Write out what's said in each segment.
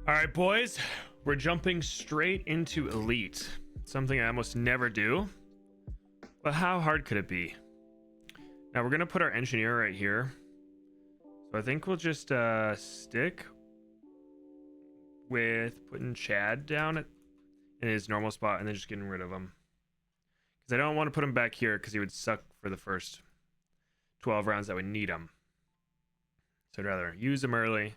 All right, boys, we're jumping straight into Elite. Something I almost never do. But how hard could it be? Now we're gonna put our engineer right here. So I think we'll just stick with putting Chad down in his normal spot and then just getting rid of him. Because I don't want to put him back here because he would suck for the first 12 rounds that would need him. So I'd rather use him early,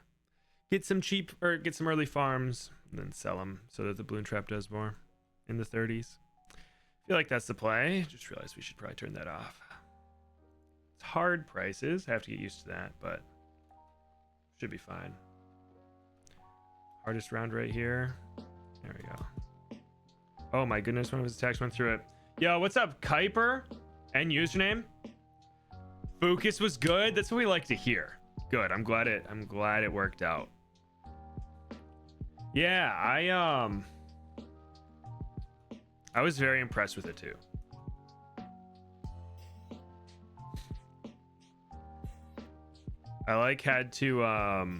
get some cheap or get some early farms, and then sell them so that the balloon trap does more in the 30s. I feel like that's the play. Just realized we should probably turn that off. It's hard prices. I have to get used to that, but should be fine. Hardest round right here. There we go. Oh my goodness, one of his attacks went through it. Yo, what's up, Kuiper? And username? Focus was good. That's what we like to hear. Good. I'm glad it worked out. Yeah, I was very impressed with it too. I had to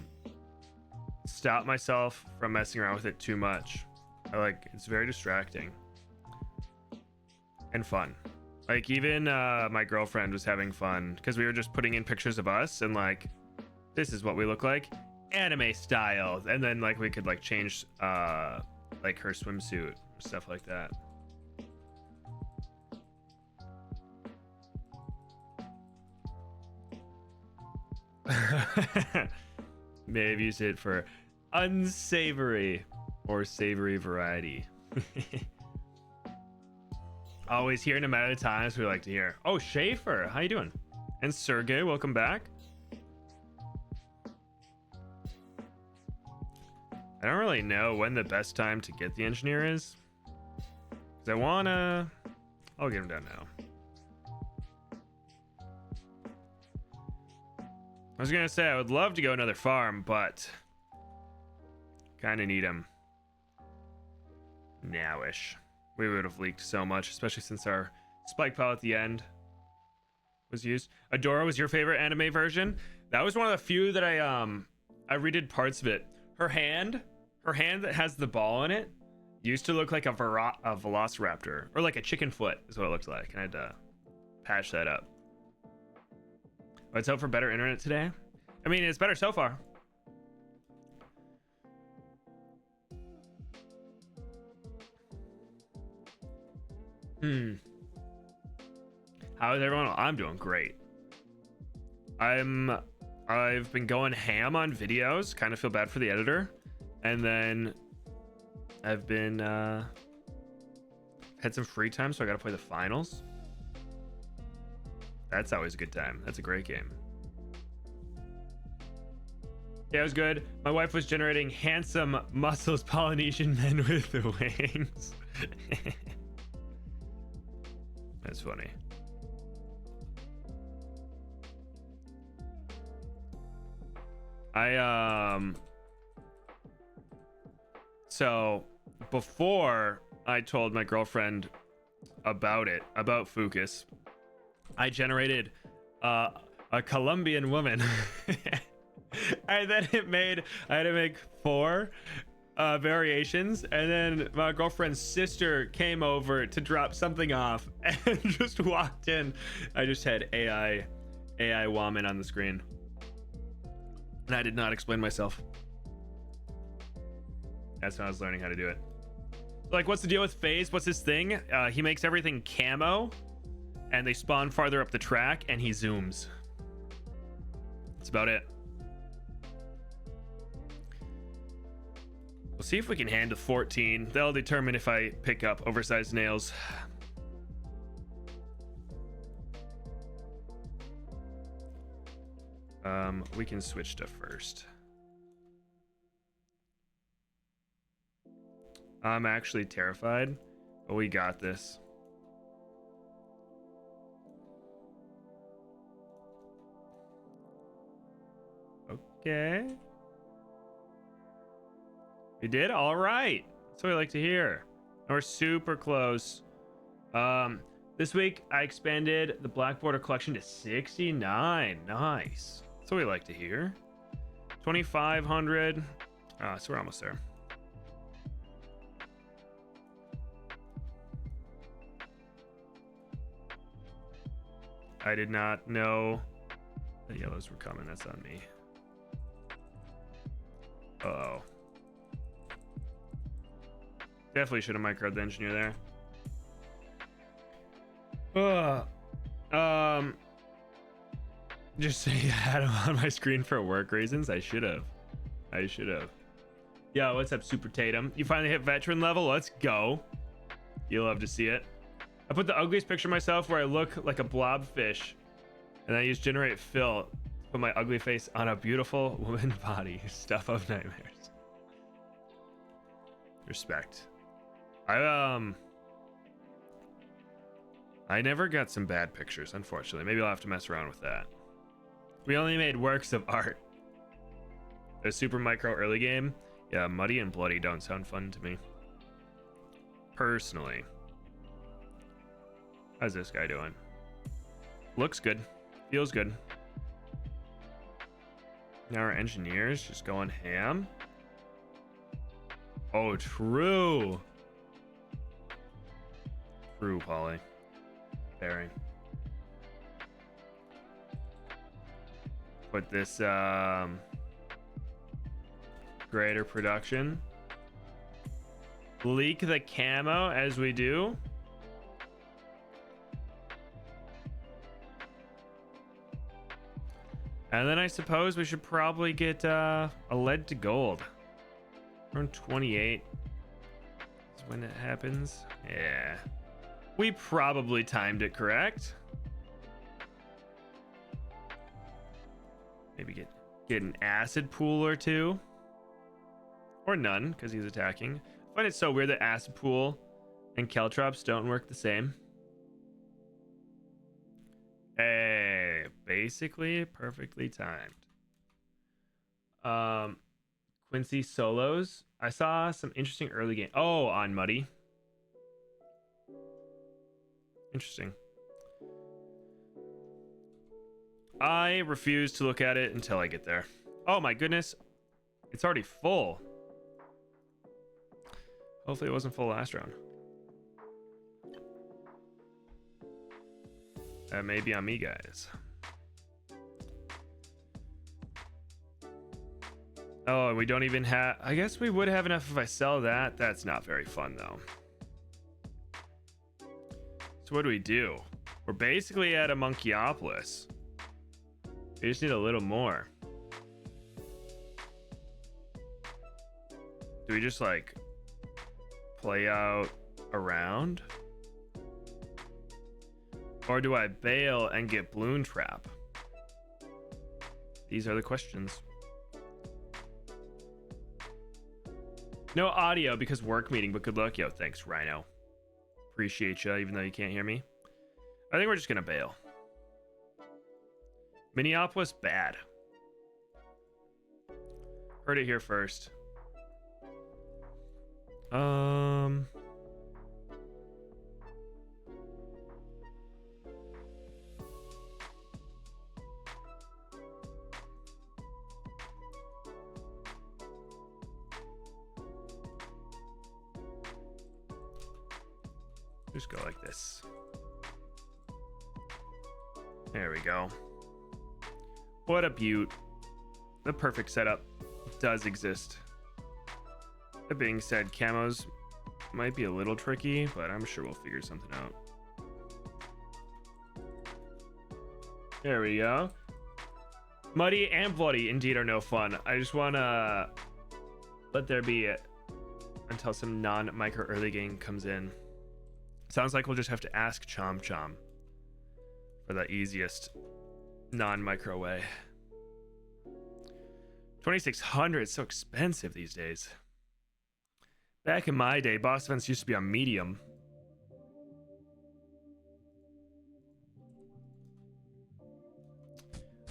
stop myself from messing around with it too much. It's very distracting and fun. Even my girlfriend was having fun because we were just putting in pictures of us and this is what we look like, anime style, and then we could change her swimsuit, stuff like that. Maybe use it for unsavory or savory variety. Always here, no matter the times we like to hear. Oh, Schaefer, how you doing? And Sergey, welcome back. I don't really know when the best time to get the engineer is, because I'll get him down now. I was gonna say I would love to go another farm, but kind of need him nowish. We would have leaked so much, especially since our spike pile at the end was used. Adora was your favorite anime version? That was one of the few that I redid parts of it. Her hand that has the ball in it used to look like a velociraptor, or like a chicken foot is what it looked like. And I had to patch that up. Let's hope for better internet today. I mean, it's better so far. How is everyone? I'm doing great. I've been going ham on videos. Kind of feel bad for the editor. And then I've been had some free time, so I got to play the finals. That's always a good time. That's a great game. Yeah, it was good. My wife was generating handsome muscles Polynesian men with the wings. That's funny. So before I told my girlfriend about Fucus, I generated a Colombian woman. And then I had to make 4 variations, and then my girlfriend's sister came over to drop something off and just walked in. I just had AI woman on the screen, and I did not explain myself. That's when I was learning how to do it. What's the deal with Phayze? What's his thing? He makes everything camo, and they spawn farther up the track, and he zooms. That's about it. We'll see if we can handle 14. That'll determine if I pick up oversized nails. We can switch to first. I'm actually terrified, but we got this. Okay. We did? All right. That's what I like to hear. And we're super close. This week, I expanded the Black Border collection to 69. Nice. That's what we like to hear. 2,500. So we're almost there. I did not know the yellows were coming. That's on me. Uh-oh. Definitely should have microed the engineer there. Just say I had him on my screen for work reasons. I should have. Yo, what's up, Super Tatum? You finally hit veteran level. Let's go. You'll love to see it. I put the ugliest picture of myself where I look like a blobfish, and I use generate fill to put my ugly face on a beautiful woman body. Stuff of nightmares. Respect. I never got some bad pictures, unfortunately. Maybe I'll have to mess around with that. We only made works of art. A super micro early game. Yeah, muddy and bloody don't sound fun to me. Personally. How's this guy doing? Looks good. Feels good. Now our engineers just going ham. Oh, true. True, Polly. Pairing. Put this greater production. Leak the camo as we do. And then I suppose we should probably get a lead to gold. Around 28 is when it happens. Yeah. We probably timed it correct. Maybe get an acid pool or two. Or none, because he's attacking. I find it so weird that acid pool and caltrops don't work the same. Hey, basically perfectly timed. Quincy solos. I saw some interesting early game. Oh, on Muddy. Interesting. I refuse to look at it until I get there. Oh my goodness. It's already full. Hopefully it wasn't full last round. That may be on me, guys. Oh, and we don't even have... I guess we would have enough if I sell that. That's not very fun, though. So what do? We're basically at a Monkeyopolis. We just need a little more. Do we just, like, play out around? Or do I bail and get Bloon Trap? These are the questions. No audio because work meeting, but good luck. Yo, thanks, Rhino. Appreciate you, even though you can't hear me. I think we're just gonna bail. Minneapolis, bad. Heard it here first. Just go like this. There we go. What a beaut. The perfect setup does exist. That being said, camos might be a little tricky, but I'm sure we'll figure something out. There we go. Muddy and bloody indeed are no fun. I just want to let there be it until some non-micro early game comes in. Sounds like we'll just have to ask Chom Chom for the easiest non-micro way. 2600 is so expensive these days. Back in my day, boss events used to be on medium.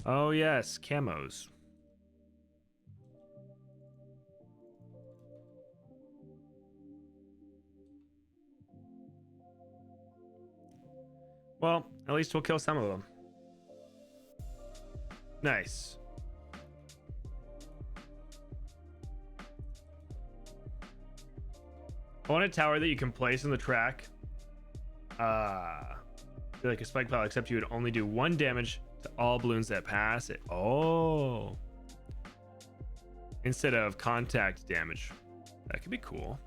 Oh yes, camos. Well, at least we'll kill some of them. Nice. I want a tower that you can place on the track. Like a spike pile, except you would only do 1 damage to all balloons that pass it. Oh. Instead of contact damage. That could be cool.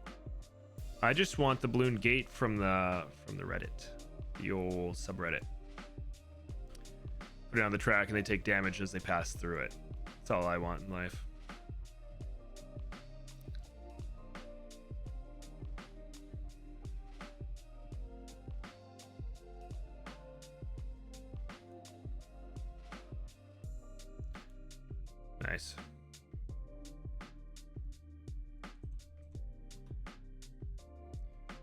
I just want the balloon gate from the Reddit. The old subreddit. Put it on the track and they take damage as they pass through it. That's all I want in life. Nice.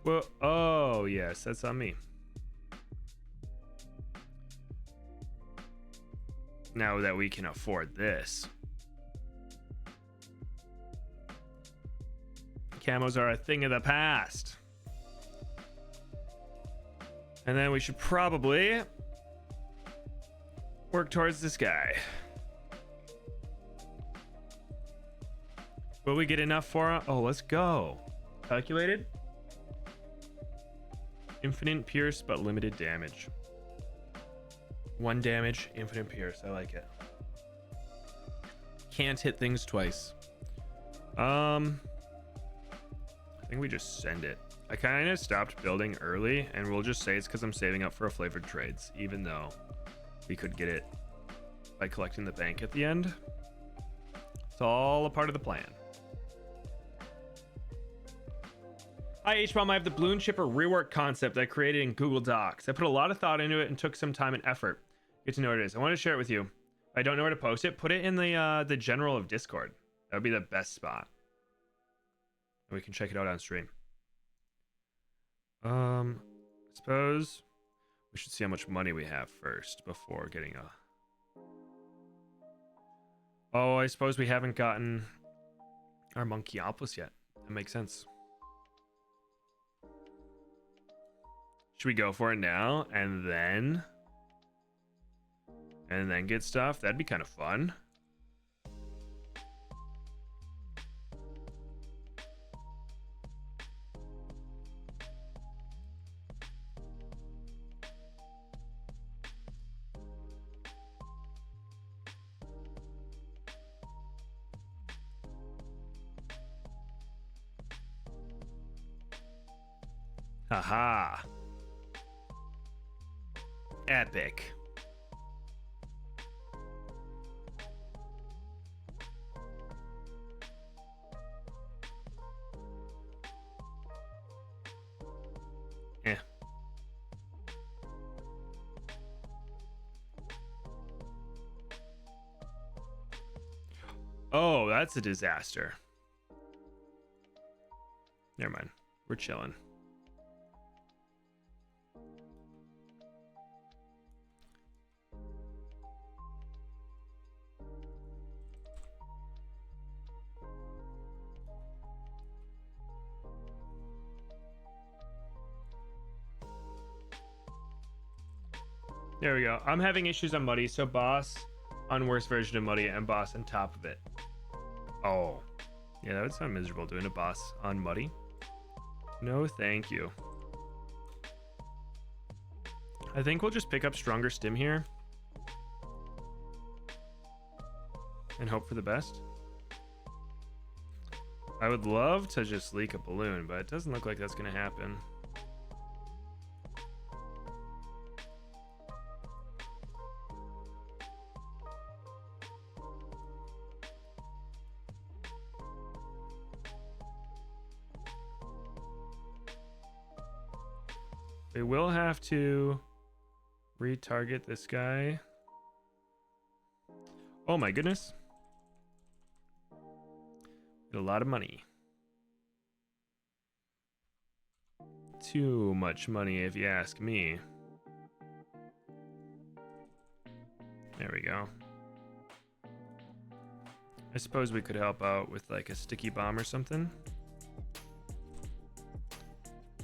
Well, oh yes, that's on me. Now that we can afford this. Camos are a thing of the past. And then we should probably work towards this guy. Will we get enough for him? Oh, let's go. Calculated. Infinite pierce, but limited damage. 1 damage, infinite pierce. I like it. Can't hit things twice. I think we just send it. I kind of stopped building early, and we'll just say it's because I'm saving up for a flavored trades, even though we could get it by collecting the bank at the end. It's all a part of the plan. Hi Hbomb, I have the Bloonchipper rework concept I created in Google Docs. I put a lot of thought into it and took some time and effort. Get to know what it is. I want to share it with you. If I don't know where to post it, put it in the general of Discord. That would be the best spot. And we can check it out on stream. I suppose we should see how much money we have first before getting a... Oh, I suppose we haven't gotten our Monkeyopolis yet. That makes sense. Should we go for it now and then get stuff? That'd be kind of fun. Haha. Epic. Eh. Oh, that's a disaster. Never mind. We're chilling. There we go. I'm having issues on Muddy, so boss on worst version of Muddy and boss on top of it. Oh. Yeah, that would sound miserable doing a boss on Muddy. No, thank you. I think we'll just pick up stronger stim here. And hope for the best. I would love to just leak a balloon, but it doesn't look like that's going to happen. We will have to retarget this guy. Oh my goodness. A lot of money. Too much money if you ask me. There we go. I suppose we could help out with like a sticky bomb or something.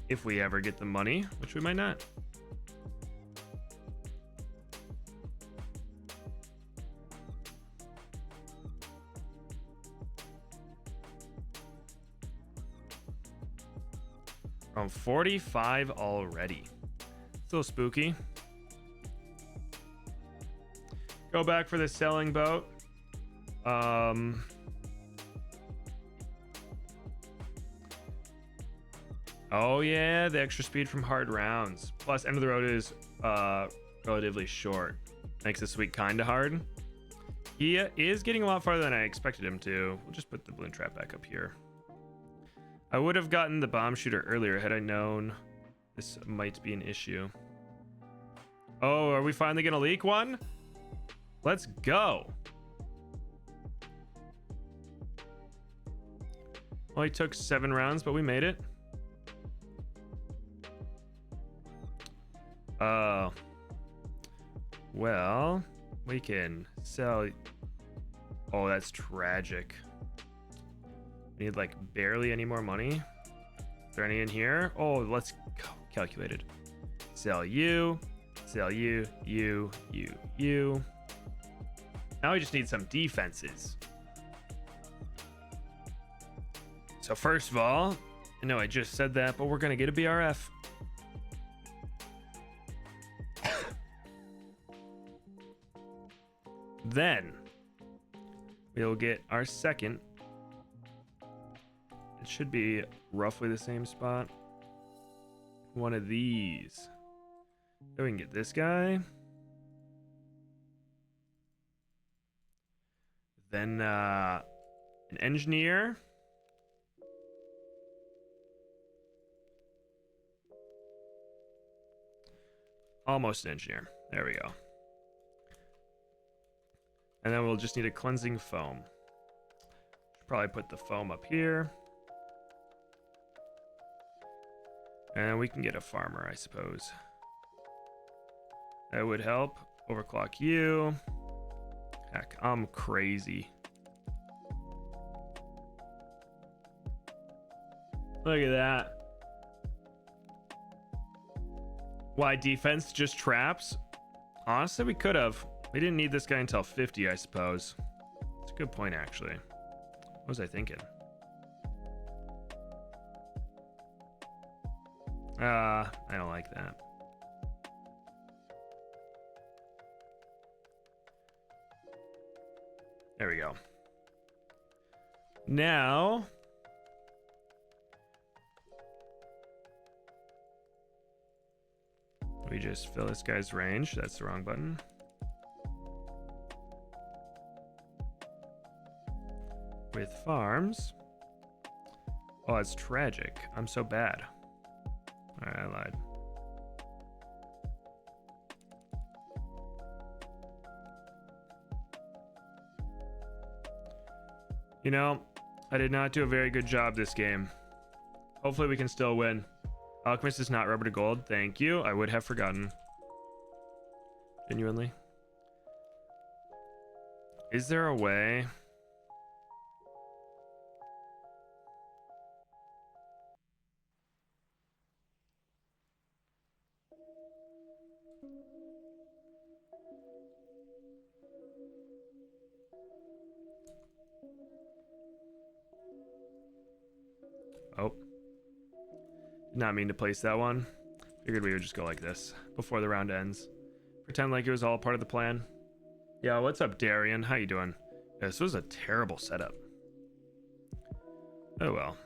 If we ever get the money, which we might not. From 45 already. It's a little spooky. Go back for the selling boat. Oh yeah, the extra speed from hard rounds. Plus, end of the road is relatively short. Makes this week kind of hard. He is getting a lot farther than I expected him to. We'll just put the balloon trap back up here. I would have gotten the bomb shooter earlier had I known this might be an issue. Oh, are we finally gonna leak one? Let's go. Well, he took 7 rounds, but we made it. Well, we can sell. Oh, that's tragic. We need like barely any more money. Is there any in here? Oh, let's go. Calculated. Sell you, you. Now we just need some defenses. So first of all, I know I just said that, but we're gonna get a BRF. Then we'll get our second. It should be roughly the same spot. One of these. Then we can get this guy. Then an engineer. Almost an engineer. There we go. And then we'll just need a cleansing foam. Should probably put the foam up here. And we can get a farmer, I suppose. That would help. Overclock you. Heck, I'm crazy. Look at that. Why defense just traps? Honestly, we could have. We didn't need this guy until 50, I suppose. It's a good point, actually. What was I thinking? I don't like that. There we go. Now, we just fill this guy's range. That's the wrong button. With farms. Oh, it's tragic. I'm so bad. Alright, I lied. You know, I did not do a very good job this game. Hopefully we can still win. Alchemist is not rubber to gold. Thank you. I would have forgotten. Genuinely. Is there a way? Oh. Did not mean to place that one. Figured we would just go like this before the round ends. Pretend like it was all part of the plan. Yeah, what's up, Darian? How you doing? Yeah, this was a terrible setup. Oh well.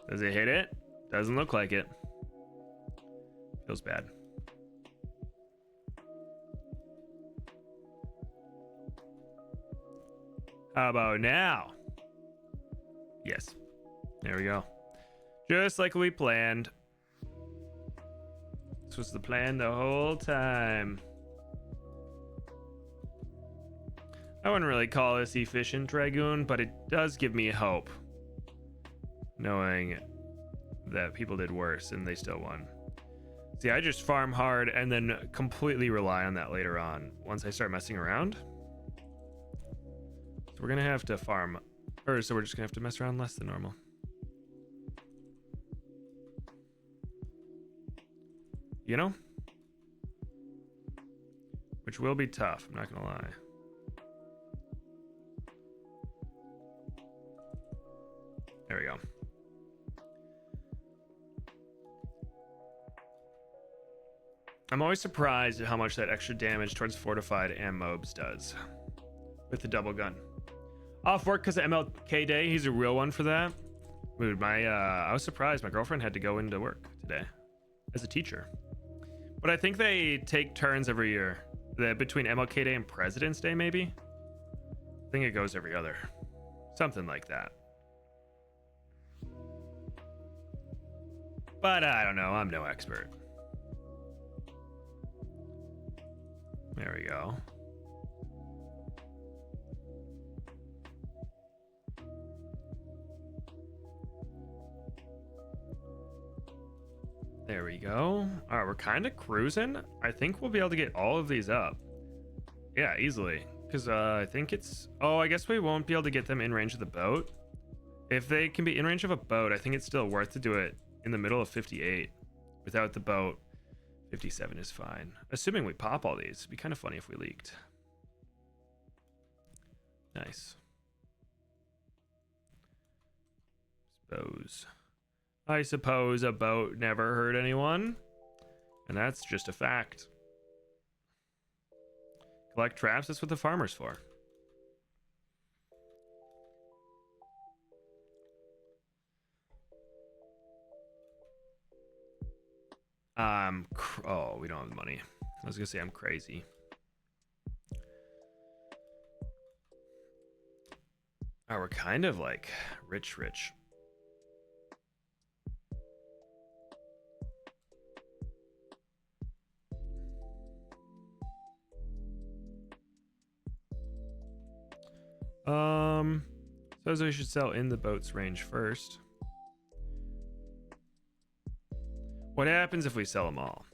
Does it hit it? Doesn't look like it. Feels bad. How about now? Yes. There we go. Just like we planned. This was the plan the whole time. I wouldn't really call this efficient, Dragoon, but it does give me hope. Knowing that people did worse and they still won. See, I just farm hard and then completely rely on that later on once I start messing around. So we're gonna have to farm, or so we're just gonna have to mess around less than normal. You know? Which will be tough, I'm not gonna lie. There we go. I'm always surprised at how much that extra damage towards fortified and mobs does with the double gun. Off work because of MLK Day. He's a real one for that. Dude, I was surprised. My girlfriend had to go into work today as a teacher. But I think they take turns every year. Between MLK Day and President's Day, maybe? I think it goes every other. Something like that. But I don't know. I'm no expert. There we go. There we go. All right, we're kind of cruising. I think we'll be able to get all of these up. Yeah, easily. Because I think it's... Oh, I guess we won't be able to get them in range of the boat. If they can be in range of a boat, I think it's still worth to do it in the middle of 58. Without the boat, 57 is fine. Assuming we pop all these. It'd be kind of funny if we leaked. Nice. I suppose a boat never hurt anyone. And that's just a fact. Collect traps, that's what the farmer's for. Oh, we don't have the money. I was gonna say I'm crazy. Oh, we're kind of like rich. Suppose we should sell in the boat's range first. What happens if we sell them all?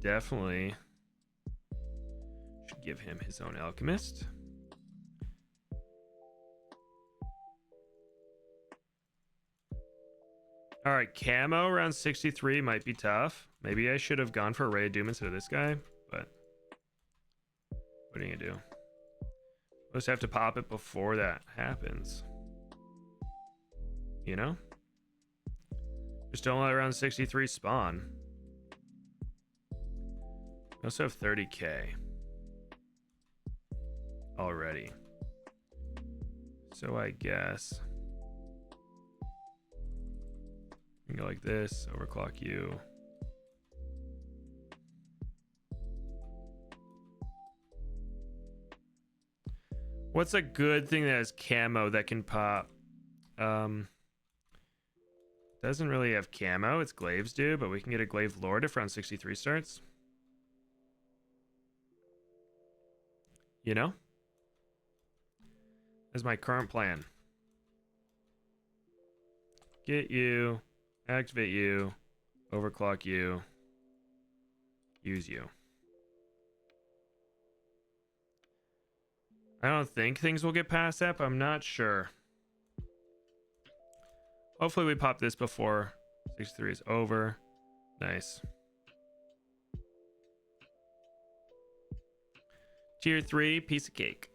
Definitely should give him his own alchemist. All right, camo around 63 might be tough. Maybe I should have gone for a Ray of Doom instead of this guy, but what are you gonna do? We'll just have to pop it before that happens. You know? Just don't let around 63 spawn. We also have 30k already. So I guess we can go like this, overclock you. What's a good thing that has camo that can pop? Doesn't really have camo. It's glaives do, but we can get a glaive lord if round 63 starts. You know? That's my current plan. Get you, activate you, overclock you, use you. I don't think things will get past that, but I'm not sure. Hopefully we pop this before 63 is over. Nice. Tier 3, piece of cake.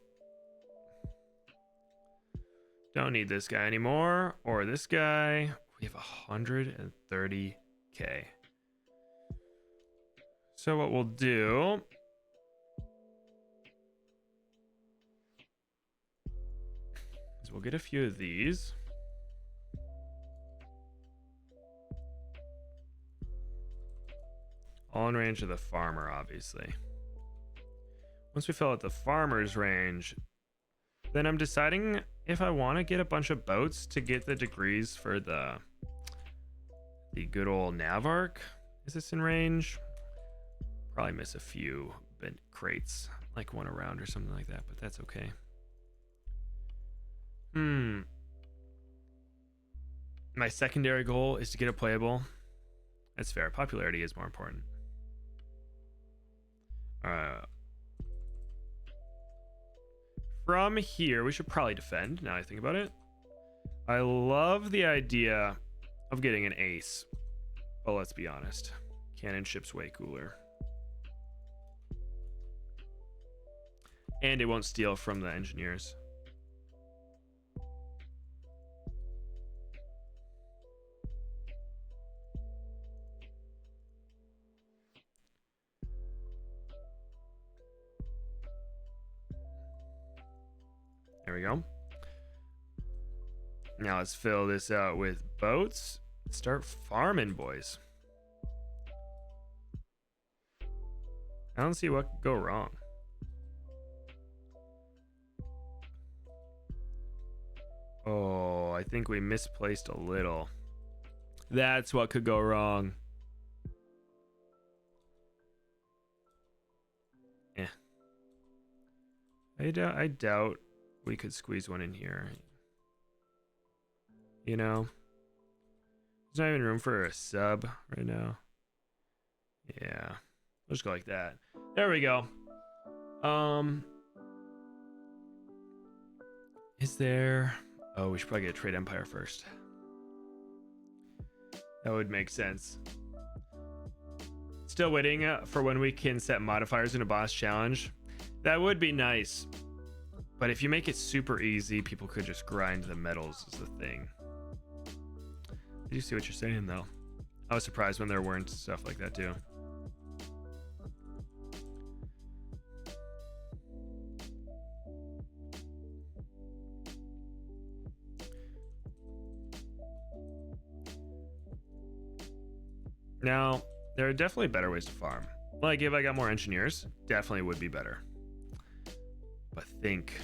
Don't need this guy anymore, or this guy. We have 130k. So what we'll do is we'll get a few of these. All in range of the farmer, obviously. Once we fill out the farmer's range, then I'm deciding if I want to get a bunch of boats to get the degrees for the good old Navark. Is this in range? Probably miss a few crates, like one around or something like that, but that's okay. My secondary goal is to get a playable. That's fair. Popularity is more important. From here, we should probably defend, now I think about it. I love the idea of getting an ace Well, let's be honest. Cannon ship's way cooler. And it won't steal from the engineers. There we go. Now let's fill this out with boats. Start farming, boys. I don't see what could go wrong. Oh, I think we misplaced a little. That's what could go wrong. Eh. I doubt we could squeeze one in here. You know? There's not even room for a sub right now. Yeah. We'll just go like that. There we go. Is there... Oh, we should probably get a Trade Empire first. That would make sense. Still waiting for when we can set modifiers in a boss challenge. That would be nice. But if you make it super easy, people could just grind the metals is the thing. Did you see what you're saying, though? I was surprised when there weren't stuff like that, too. Now, there are definitely better ways to farm. Like, if I got more engineers, definitely would be better. But think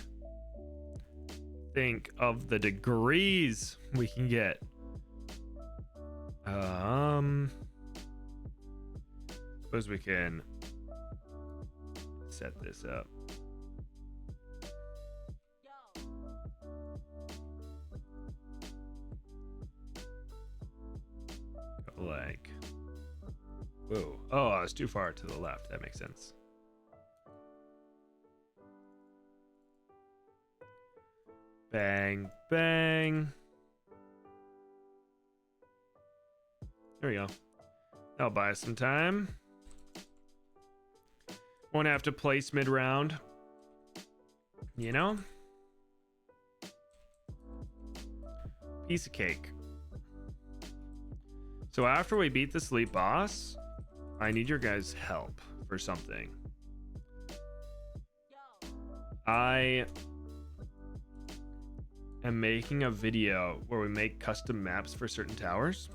of the degrees we can get. Suppose we can set this up. Go like, whoa. Oh, I was too far to the left. That makes sense. Bang, bang. There we go. That'll buy us some time. Won't have to place mid-round. You know? Piece of cake. So after we beat the sleep boss, I need your guys' help for something. I am making a video where we make custom maps for certain towers.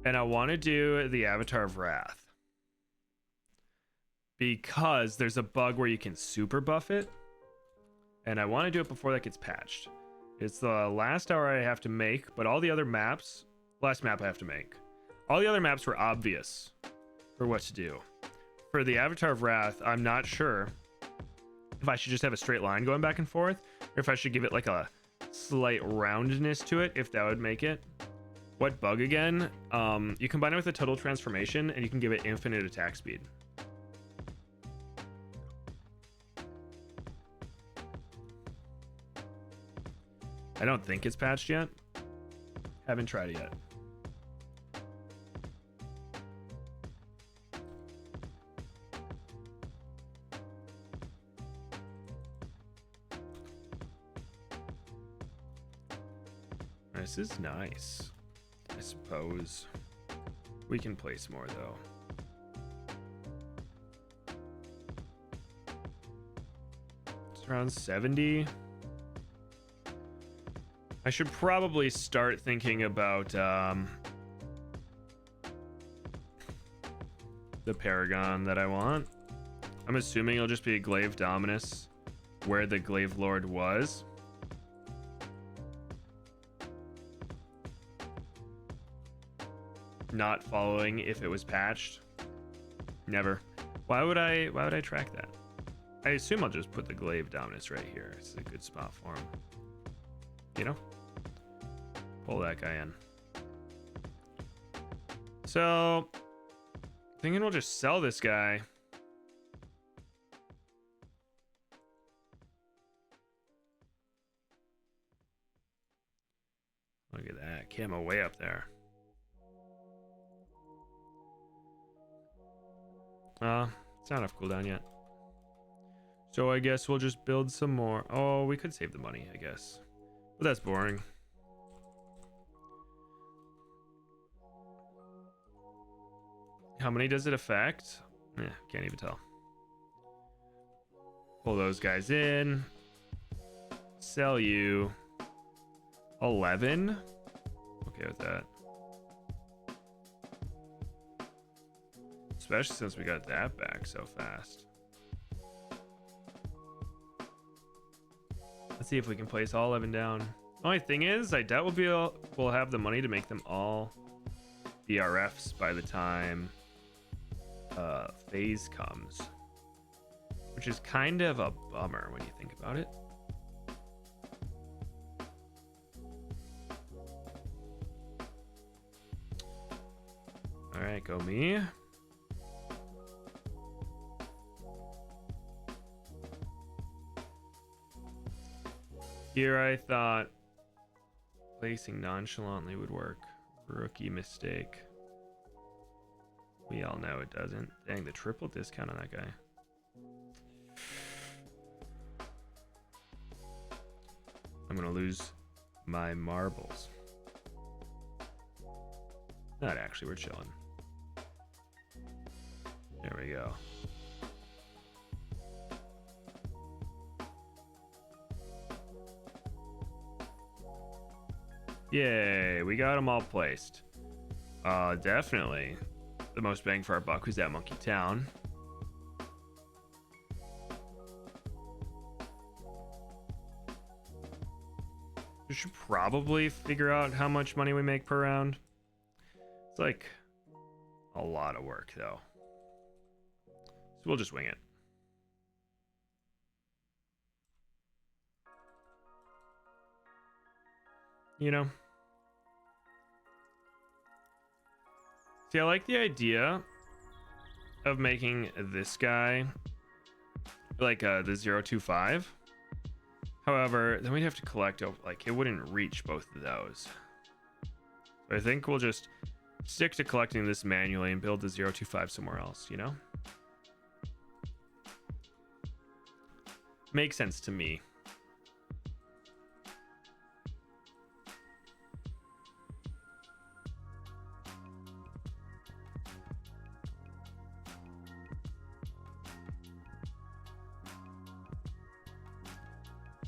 And I want to do the Avatar of Wrath. Because there's a bug where you can super buff it. And I want to do it before that gets patched. It's the last tower I have to make, but all the other maps, last map I have to make. All the other maps were obvious for what to do. For the Avatar of Wrath, I'm not sure if I should just have a straight line going back and forth, or if I should give it like a slight roundness to it, if that would make it. What bug again? You combine it with a total transformation and you can give it infinite attack speed. I don't think it's patched yet. Haven't tried it yet. This is nice. I suppose we can place more though. It's around 70. I should probably start thinking about the Paragon that I want. I'm assuming it'll just be a Glaive Dominus where the Glaive Lord was. Not following if it was patched. Never. Why would I track that? I assume I'll just put the Glaive Dominus right here. It's a good spot for him. You know? Pull that guy in. So, thinking we'll just sell this guy. Look at that. Camo way up there. It's not off cooldown yet. So I guess we'll just build some more. Oh, we could save the money, I guess. But that's boring. How many does it affect? Can't even tell. Pull those guys in. Sell you. 11? Okay with that. Especially since we got that back so fast. Let's see if we can place all 11 down. Only thing is, I doubt we'll have the money to make them all BRFs by the time Phayze comes. Which is kind of a bummer when you think about it. Alright, go me. Here I thought placing nonchalantly would work. Rookie mistake. We all know it doesn't. Dang, the triple discount on that guy. I'm gonna lose my marbles. Not actually, we're chilling. There we go. Yay, we got them all placed. Definitely the most bang for our buck was that Monkey Town. We should probably figure out how much money we make per round. It's like a lot of work though. So we'll just wing it. You know? See, I like the idea of making this guy like the 025. However, then we'd have to collect, like, it wouldn't reach both of those. So I think we'll just stick to collecting this manually and build the 025 somewhere else, you know? Makes sense to me.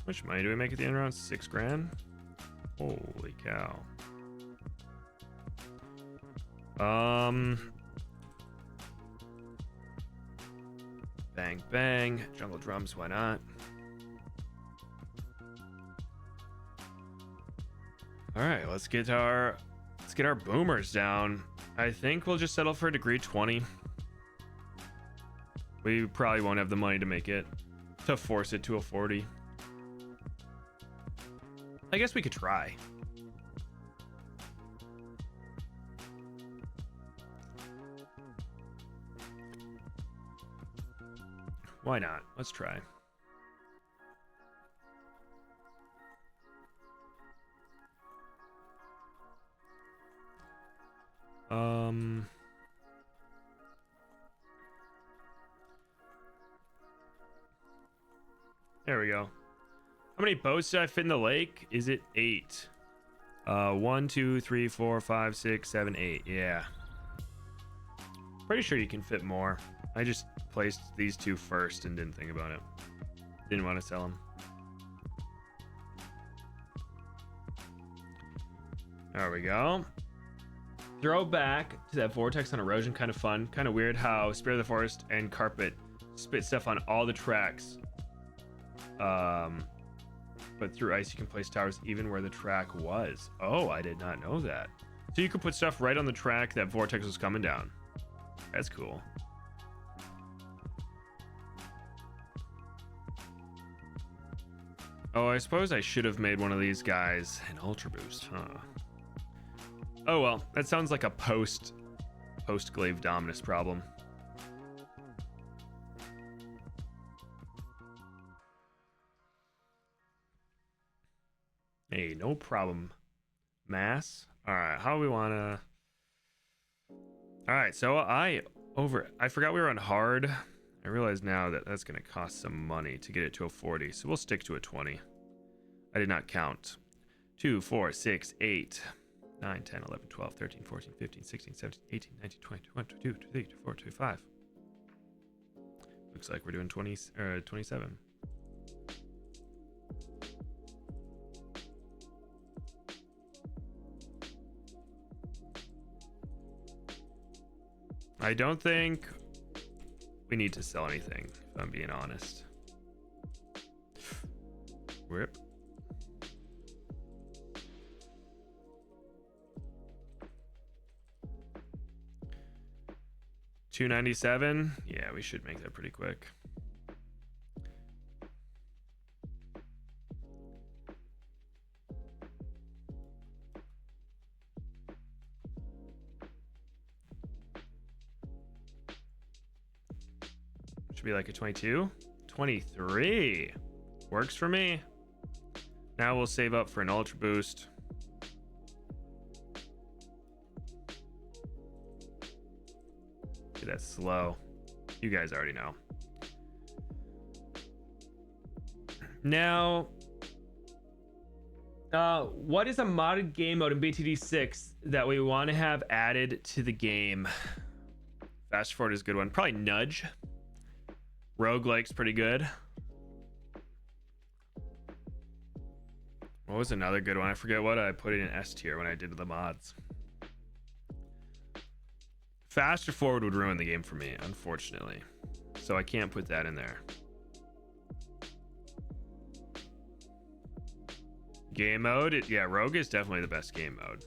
How much money do we make at the end round? 6 grand? Holy cow. Bang bang. Jungle drums, why not? Alright, let's get our boomers down. I think we'll just settle for a degree 20. We probably won't have the money to make it, to force it to a 40. I guess we could try. Why not? Let's try. There we go. How many boats did I fit in the lake? Is it 8? 1, 2, 3, 4, 5, 6, 7, 8. Yeah. Pretty sure you can fit more. I just placed these 2 first and didn't think about it. Didn't want to sell them. There we go. Throw back to that vortex on erosion. Kind of fun. Kind of weird how Spirit of the Forest and Carpet spit stuff on all the tracks. But through ice you can place towers even where the track was. Oh, I did not know that. So you could put stuff right on the track that vortex was coming down. That's cool. Oh, I suppose I should have made one of these guys an ultra boost, huh? Oh well, that sounds like a post-glaive dominus problem. Hey, no problem. Mass. All right, how do we want to... All right, so over. I forgot we were on hard. I realize now that that's going to cost some money to get it to a 40. So we'll stick to a 20. I did not count. 2, 4, 6, 8, 9, 10, 11, 12, 13, 14, 15, 16, 17, 18, 19, 20, 21, 22, 23, 24, 25. Looks like we're doing 20 or 27. I don't think we need to sell anything, if I'm being honest. Rip. $297. Yeah, we should make that pretty quick. Should be like a 22. 23 works for me. Now we'll save up for an ultra boost. Okay, that's slow. You guys already know. Now, what is a modded game mode in BTD 6 that we want to have added to the game? Fast forward is a good one. Probably Nudge. Roguelike's pretty good. What was another good one? I forget what I put in S tier when I did the mods. Faster forward would ruin the game for me, unfortunately. So I can't put that in there. Game mode? Yeah, Rogue is definitely the best game mode.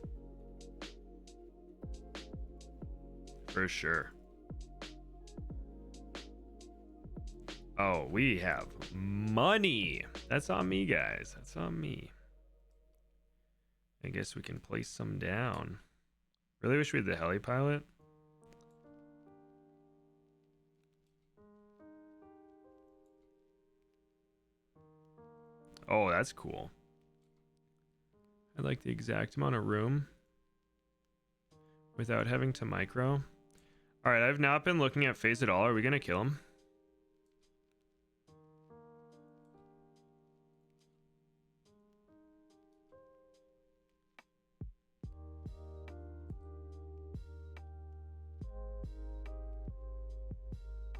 For sure. Oh, we have money. That's on me, guys. That's on me. I guess we can place some down. Really wish we had the heli pilot. Oh, that's cool. I like the exact amount of room without having to micro. All right, I've not been looking at Phayze at all. Are we gonna kill him?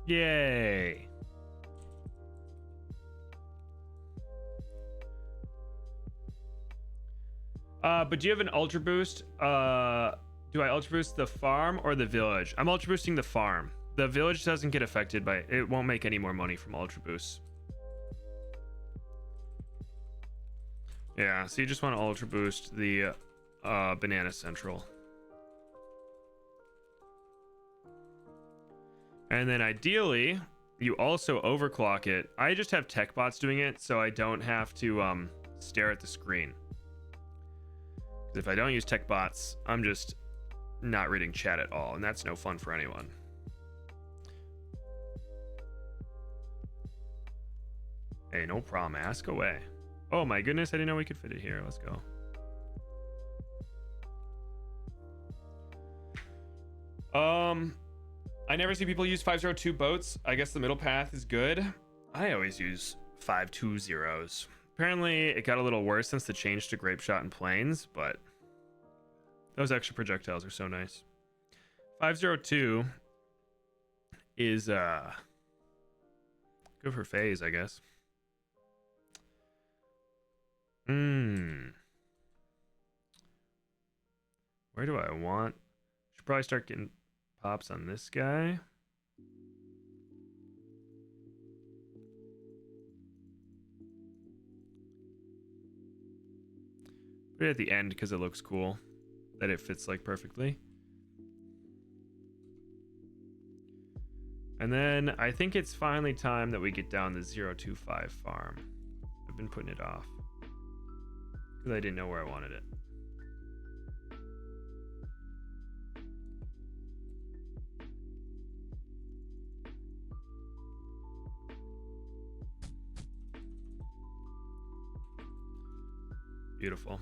Yay. But do you have an ultra boost? Do I ultra boost the farm or the village? I'm ultra boosting the farm. The village doesn't get affected by it. It won't make any more money from ultra boosts. Yeah, so you just want to ultra boost the banana central. And then ideally, you also overclock it. I just have tech bots doing it, so I don't have to stare at the screen. If I don't use tech bots, I'm just not reading chat at all, and that's no fun for anyone. Hey, no problem. Ask away. Oh my goodness, I didn't know we could fit it here. Let's go. I never see people use 502 boats. I guess the middle path is good. I always use 520s. Apparently, it got a little worse since the change to grape shot and planes, but those extra projectiles are so nice. 502 is good for Phayze, I guess. Where do I want? Should probably start getting pops on this guy. Put it at the end because it looks cool that it fits like perfectly. And then I think it's finally time that we get down the 025 farm. I've been putting it off because I didn't know where I wanted it. Beautiful.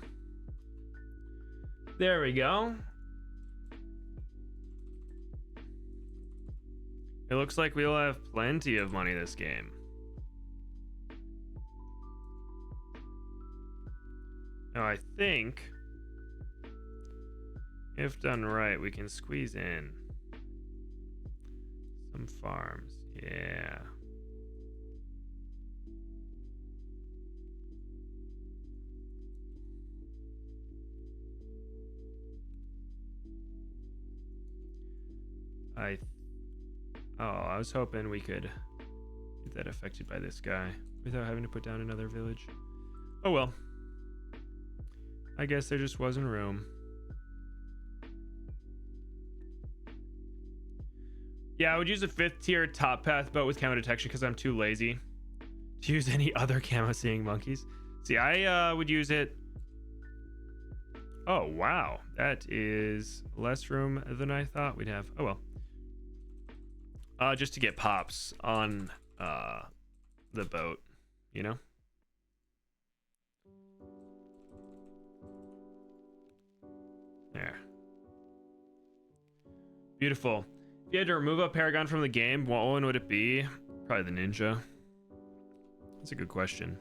There we go. It looks like we'll have plenty of money this game. Now I think, if done right, we can squeeze in some farms. Yeah. I was hoping we could get that affected by this guy without having to put down another village. Oh well. I guess there just wasn't room. Yeah, I would use a 5th tier top path boat with camo detection because I'm too lazy to use any other camo seeing monkeys. See, I would use it. Oh, wow. That is less room than I thought we'd have. Oh, well. Just to get pops on the boat, you know? There. Beautiful. If you had to remove a Paragon from the game, what one would it be? Probably the Ninja. That's a good question.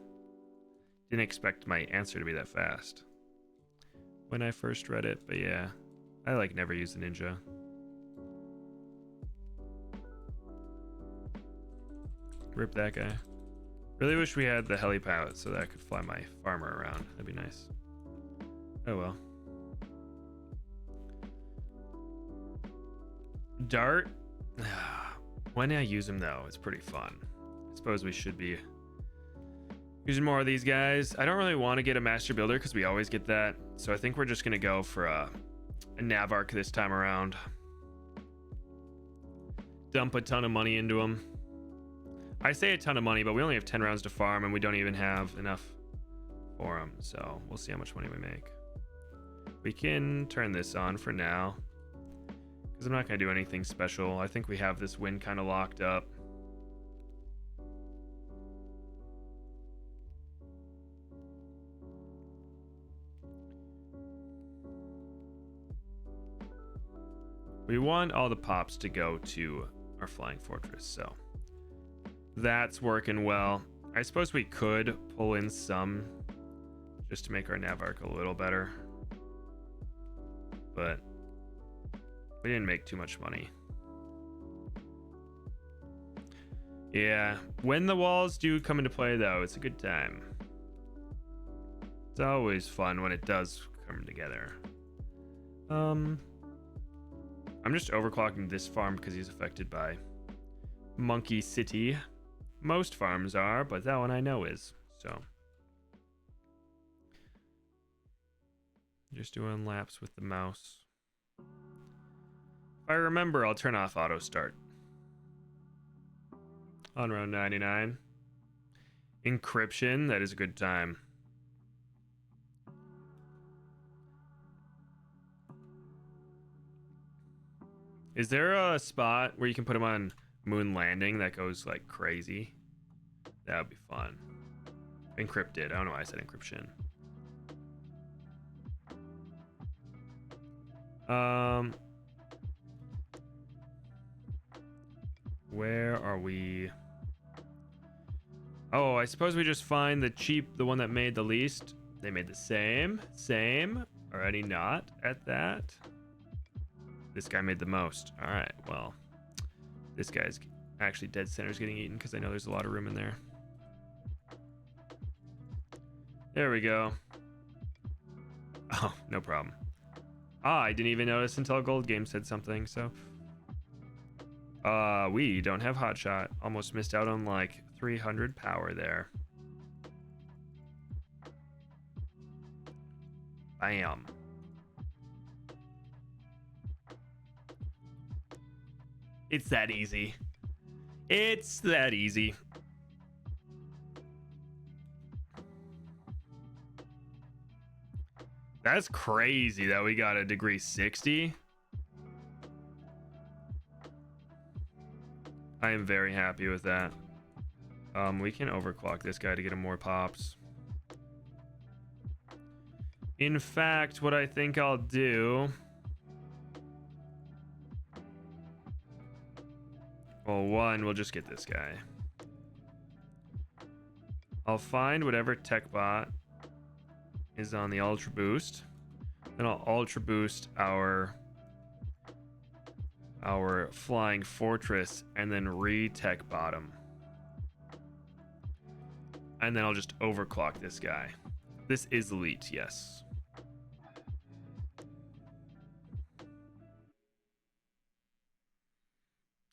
Didn't expect my answer to be that fast when I first read it, but yeah. I like never use the Ninja. Rip that guy. Really wish we had the heli pilot so that I could fly my farmer around. That'd be nice. Oh well. Dart. When I use him though, it's pretty fun. I suppose we should be using more of these guys. I don't really want to get a master builder because we always get that. So I think we're just gonna go for a nav arc this time around. Dump a ton of money into him. I say a ton of money, but we only have 10 rounds to farm and we don't even have enough for them. So we'll see how much money we make. We can turn this on for now because I'm not going to do anything special. I think we have this win kind of locked up. We want all the pops to go to our flying fortress, so that's working well. I suppose we could pull in some just to make our nav arc a little better, but we didn't make too much money. Yeah, when the walls do come into play though, it's a good time. It's always fun when it does come together. I'm just overclocking this farm because he's affected by Monkey City. Most farms are, but that one I know is. So just doing laps with the mouse. If I remember, I'll turn off auto start on round 99. Encryption, that is a good time. Is there a spot where you can put him on moon landing that goes like crazy? That would be fun. Encrypted. I don't know why I said encryption. Where are we? Oh, I suppose we just find the one that made the least. They made the same. Already not at that. This guy made the most. All right, well, this guy's actually dead center's getting eaten because I know there's a lot of room in there. There we go. Oh, no problem. I didn't even notice until Gold Game said something, so. We don't have Hotshot. Almost missed out on like 300 power there. Bam. It's that easy. It's that easy. That's crazy that we got a degree 60. I am very happy with that. We can overclock this guy to get him more pops. In fact, what I think I'll do... Well, one, we'll just get this guy. I'll find whatever tech bot is on the ultra boost. Then I'll ultra boost our flying fortress and then re-tech bottom. And then I'll just overclock this guy. This is elite, yes.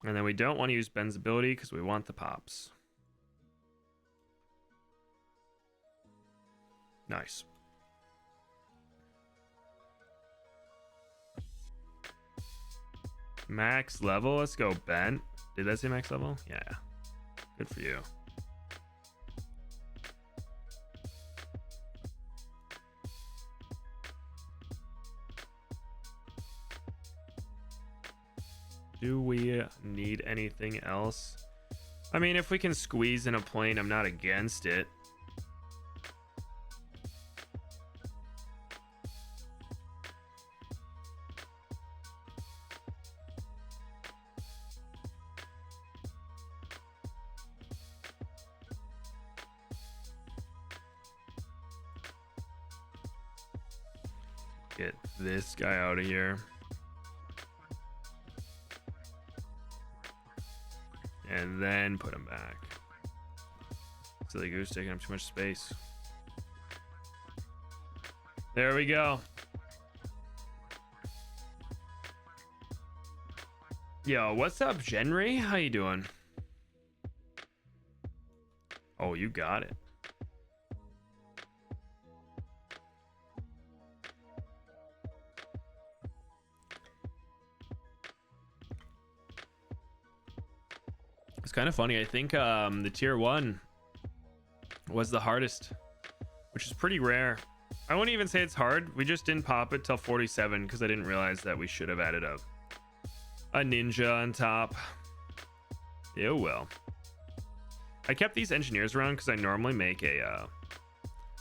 And then we don't want to use Ben's ability because we want the pops. Nice. Max level. Let's go, Ben. Did that say max level? Yeah. Good for you. Do we need anything else? I mean, if we can squeeze in a plane, I'm not against it. Get this guy out of here. And then put him back. Silly goose taking up too much space. There we go. Yo, what's up, Genry? How you doing? Oh, you got it. It's kind of funny. I think the tier 1 was the hardest, which is pretty rare. I wouldn't even say it's hard. We just didn't pop it till 47 because I didn't realize that we should have added a ninja on top. Oh well. I kept these engineers around because I normally make a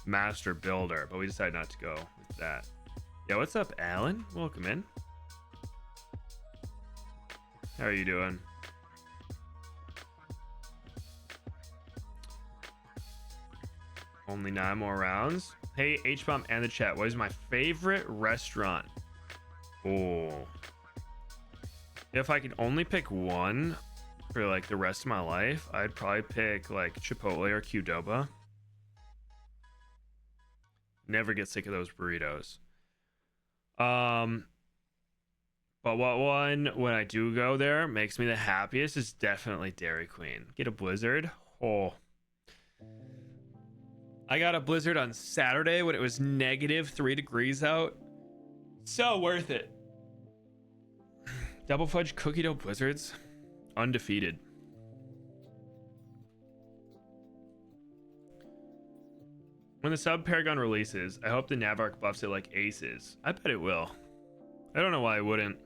master builder, but we decided not to go with that. Yo, what's up, Alan? Welcome in. How are you doing? Only 9 more rounds. Hey, Hbomb and the chat. What is my favorite restaurant? Oh. If I could only pick one for like the rest of my life, I'd probably pick like Chipotle or Qdoba. Never get sick of those burritos. But what one, when I do go there, makes me the happiest is definitely Dairy Queen. Get a Blizzard. Oh. I got a Blizzard on Saturday when it was -3 degrees out. So worth it. Double fudge cookie dough Blizzards. Undefeated. When the sub Paragon releases, I hope the Navark buffs it like Aces. I bet it will. I don't know why I wouldn't.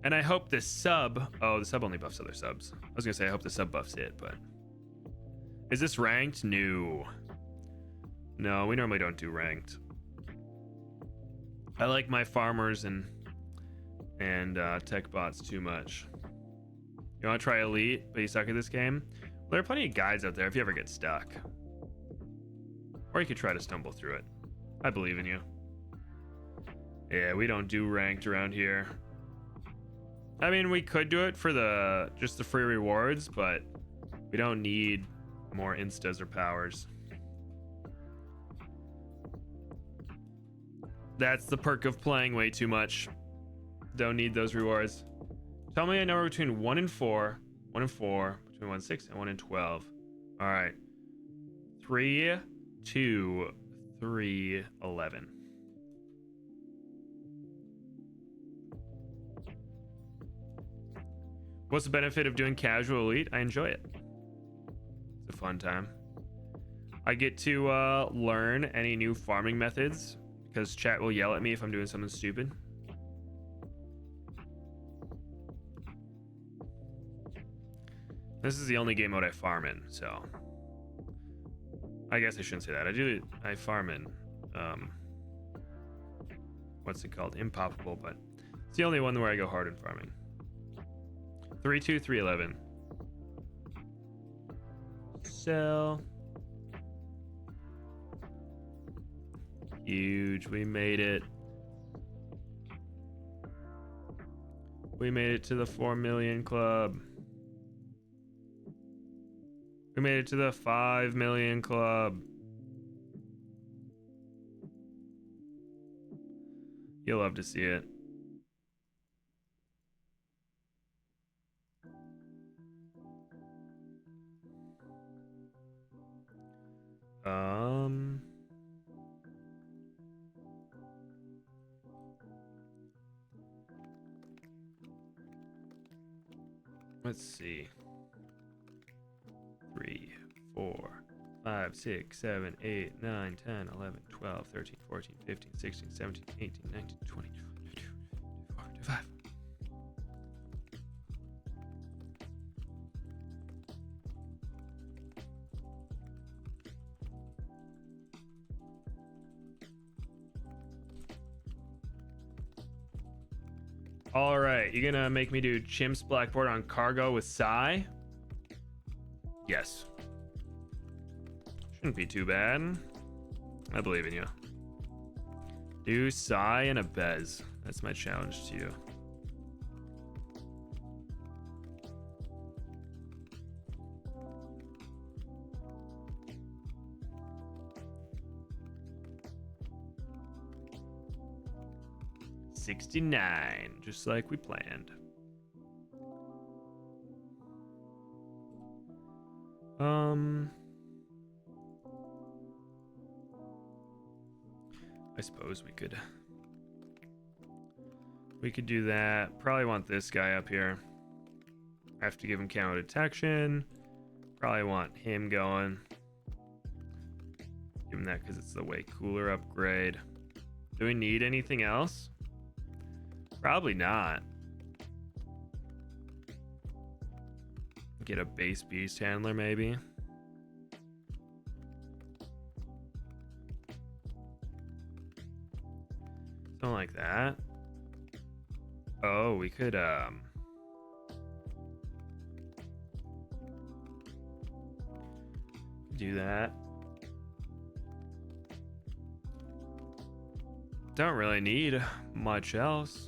And I hope the sub... Oh, the sub only buffs other subs. I was going to say I hope the sub buffs it, but... Is this ranked? No. No, we normally don't do ranked. I like my farmers and tech bots too much. You want to try elite, but you suck at this game? Well, there are plenty of guides out there if you ever get stuck. Or you could try to stumble through it. I believe in you. Yeah, we don't do ranked around here. I mean, we could do it for just the free rewards, but we don't need more instas or powers. That's the perk of playing way too much. Don't need those rewards. Tell me a number between 1 and 4, 1 and 4, between 1 and 6 and 1 and 12. All right. 3, 2, 3, 11. What's the benefit of doing casual elite? I enjoy it. It's a fun time. I get to learn any new farming methods because chat will yell at me if I'm doing something stupid. This is the only game mode I farm in, so I guess I shouldn't say that. I farm in what's it called? Impoppable, but it's the only one where I go hard in farming. 32311. Sell. Huge. We made it. We made it to the 4 million club. We made it to the 5 million club. You'll love to see it. Let's see. 3, 4, 5, 6, 7, 8, 9, 10, 11, 12, 13, 14, 15, 16, 17, 18, 19, 20, 22, 24, 25. All right, you gonna make me do Chimps Blackboard on Cargo with Psy? Yes. Shouldn't be too bad. I believe in you. Do Psy and a Bez. That's my challenge to you. $69, just like we planned. I suppose we could do that. Probably want this guy up here. I have to give him camo detection. Probably want him going. Give him that because it's the way cooler upgrade. Do we need anything else? Probably not. Get a base beast handler maybe. Something like that. Oh, we could do that. Don't really need much else.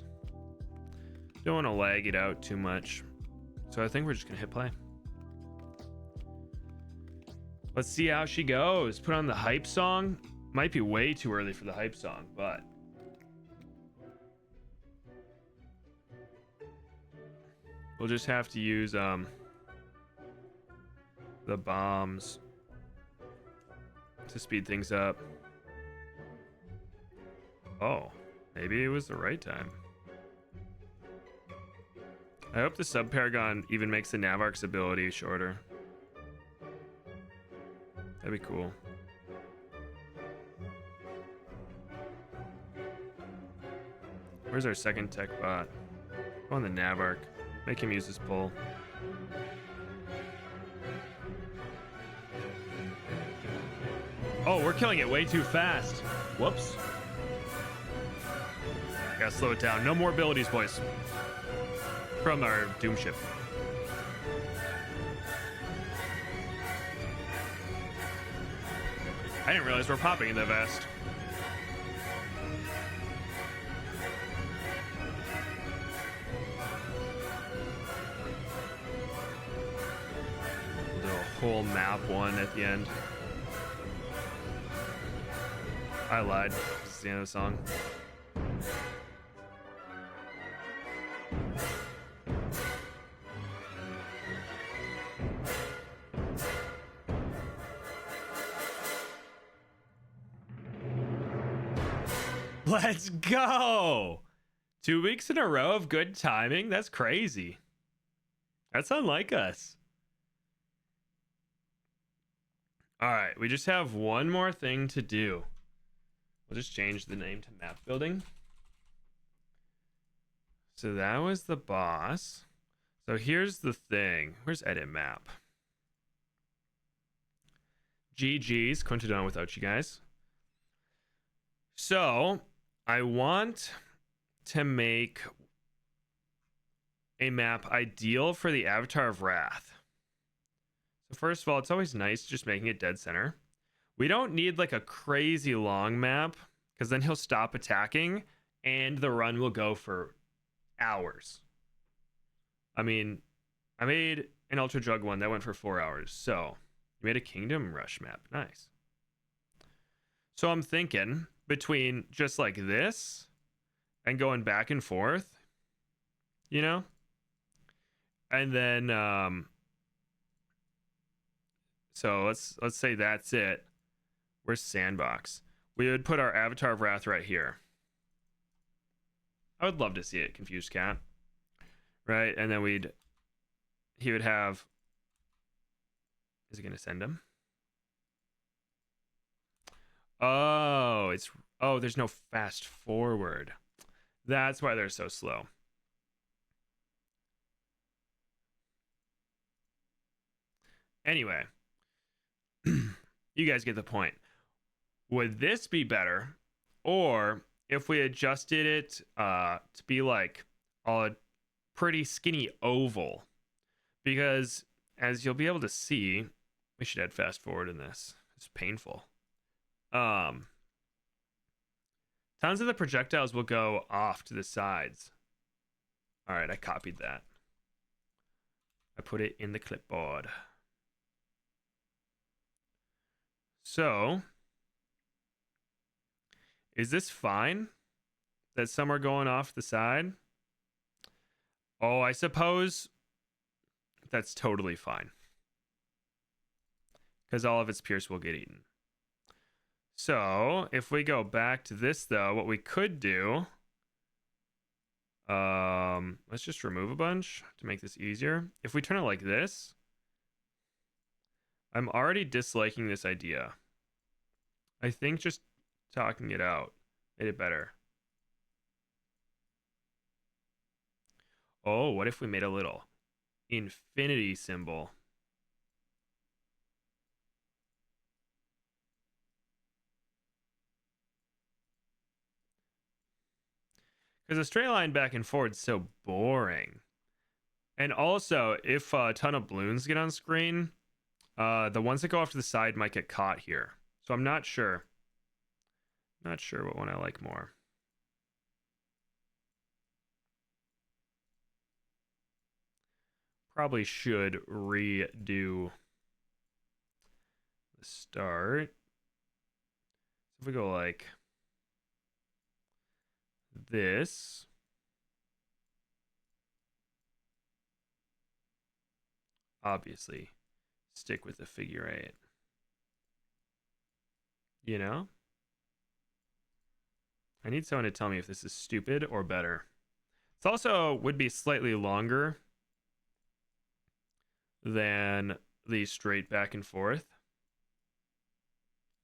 Don't want to lag it out too much. So I think we're just gonna hit play. Let's see how she goes. Put on the hype song. Might be way too early for the hype song, but we'll just have to use the bombs to speed things up. Oh, maybe it was the right time. I hope the sub Paragon even makes the Navark's ability shorter. That'd be cool. Where's our second tech bot? Go on the Navark. Make him use his pull. Oh, we're killing it way too fast. Whoops. Gotta slow it down. No more abilities, boys. From our Doom ship. I didn't realize we're popping in the vest. We'll do a whole map one at the end. I lied. It's the end of the song. Let's go! 2 weeks in a row of good timing? That's crazy. That's unlike us. All right, we just have one more thing to do. We'll just change the name to map building. So that was the boss. So here's the thing. Where's edit map? GG's. Couldn't have done without you guys. So I want to make a map ideal for the Avatar of Wrath. So first of all, it's always nice just making it dead center. We don't need like a crazy long map because then he'll stop attacking and the run will go for hours. I mean, I made an Ultra Jug one that went for 4 hours. So you made a Kingdom Rush map. Nice. So I'm thinking between just like this and going back and forth, you know? And then so let's say that's it. Where's Sandbox? We would put our Avatar of Wrath right here. I would love to see it, Confused Cat. Right? And then he would have, is it gonna send him? Oh, there's no fast forward. That's why they're so slow. Anyway, you guys get the point. Would this be better? Or if we adjusted it to be like a pretty skinny oval? Because as you'll be able to see, we should add fast forward in this. It's painful. Tons of the projectiles will go off to the sides. All right, I copied that. I put it in the clipboard. So, is this fine? That some are going off the side? Oh, I suppose that's totally fine. Because all of its pierce will get eaten. So, if we go back to this, though, what we could do... let's just remove a bunch to make this easier. If we turn it like this... I'm already disliking this idea. I think just talking it out made it better. Oh, what if we made a little infinity symbol? Because a straight line back and forward is so boring. And also, if a ton of balloons get on screen, the ones that go off to the side might get caught here. So I'm not sure. Not sure what one I like more. Probably should redo the start. If we go like this. Obviously, stick with the figure 8. You know? I need someone to tell me if this is stupid or better. It also would be slightly longer than the straight back and forth.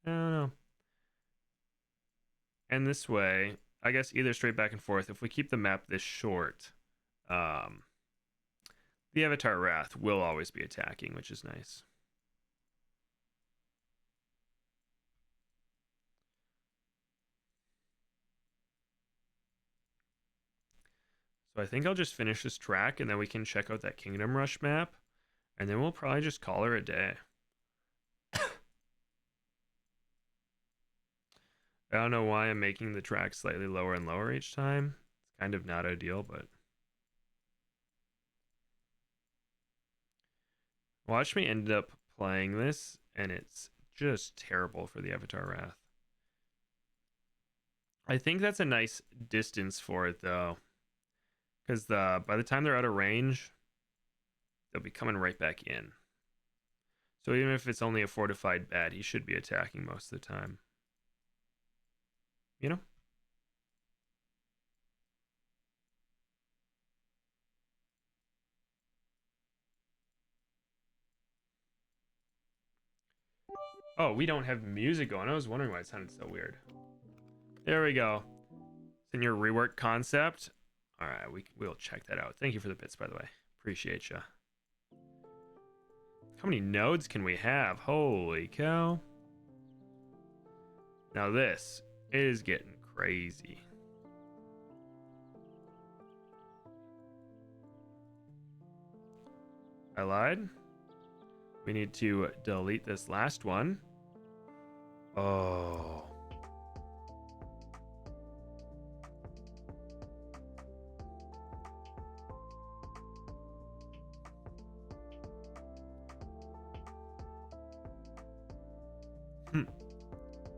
I don't know. And this way, I guess either straight back and forth. If we keep the map this short, the Avatar Wrath will always be attacking, which is nice. So I think I'll just finish this track and then we can check out that Kingdom Rush map. And then we'll probably just call her a day. I don't know why I'm making the track slightly lower and lower each time. It's kind of not ideal, but... Watch me end up playing this, and it's just terrible for the Avatar Wrath. I think that's a nice distance for it, though. Because by the time they're out of range, they'll be coming right back in. So even if it's only a fortified bat, he should be attacking most of the time. You know? Oh, we don't have music going. I was wondering why it sounded so weird. There we go. It's in your rework concept. All right, we'll check that out. Thank you for the bits, by the way. Appreciate you. How many nodes can we have? Holy cow. Now this is getting crazy. I lied. We need to delete this last one. Oh.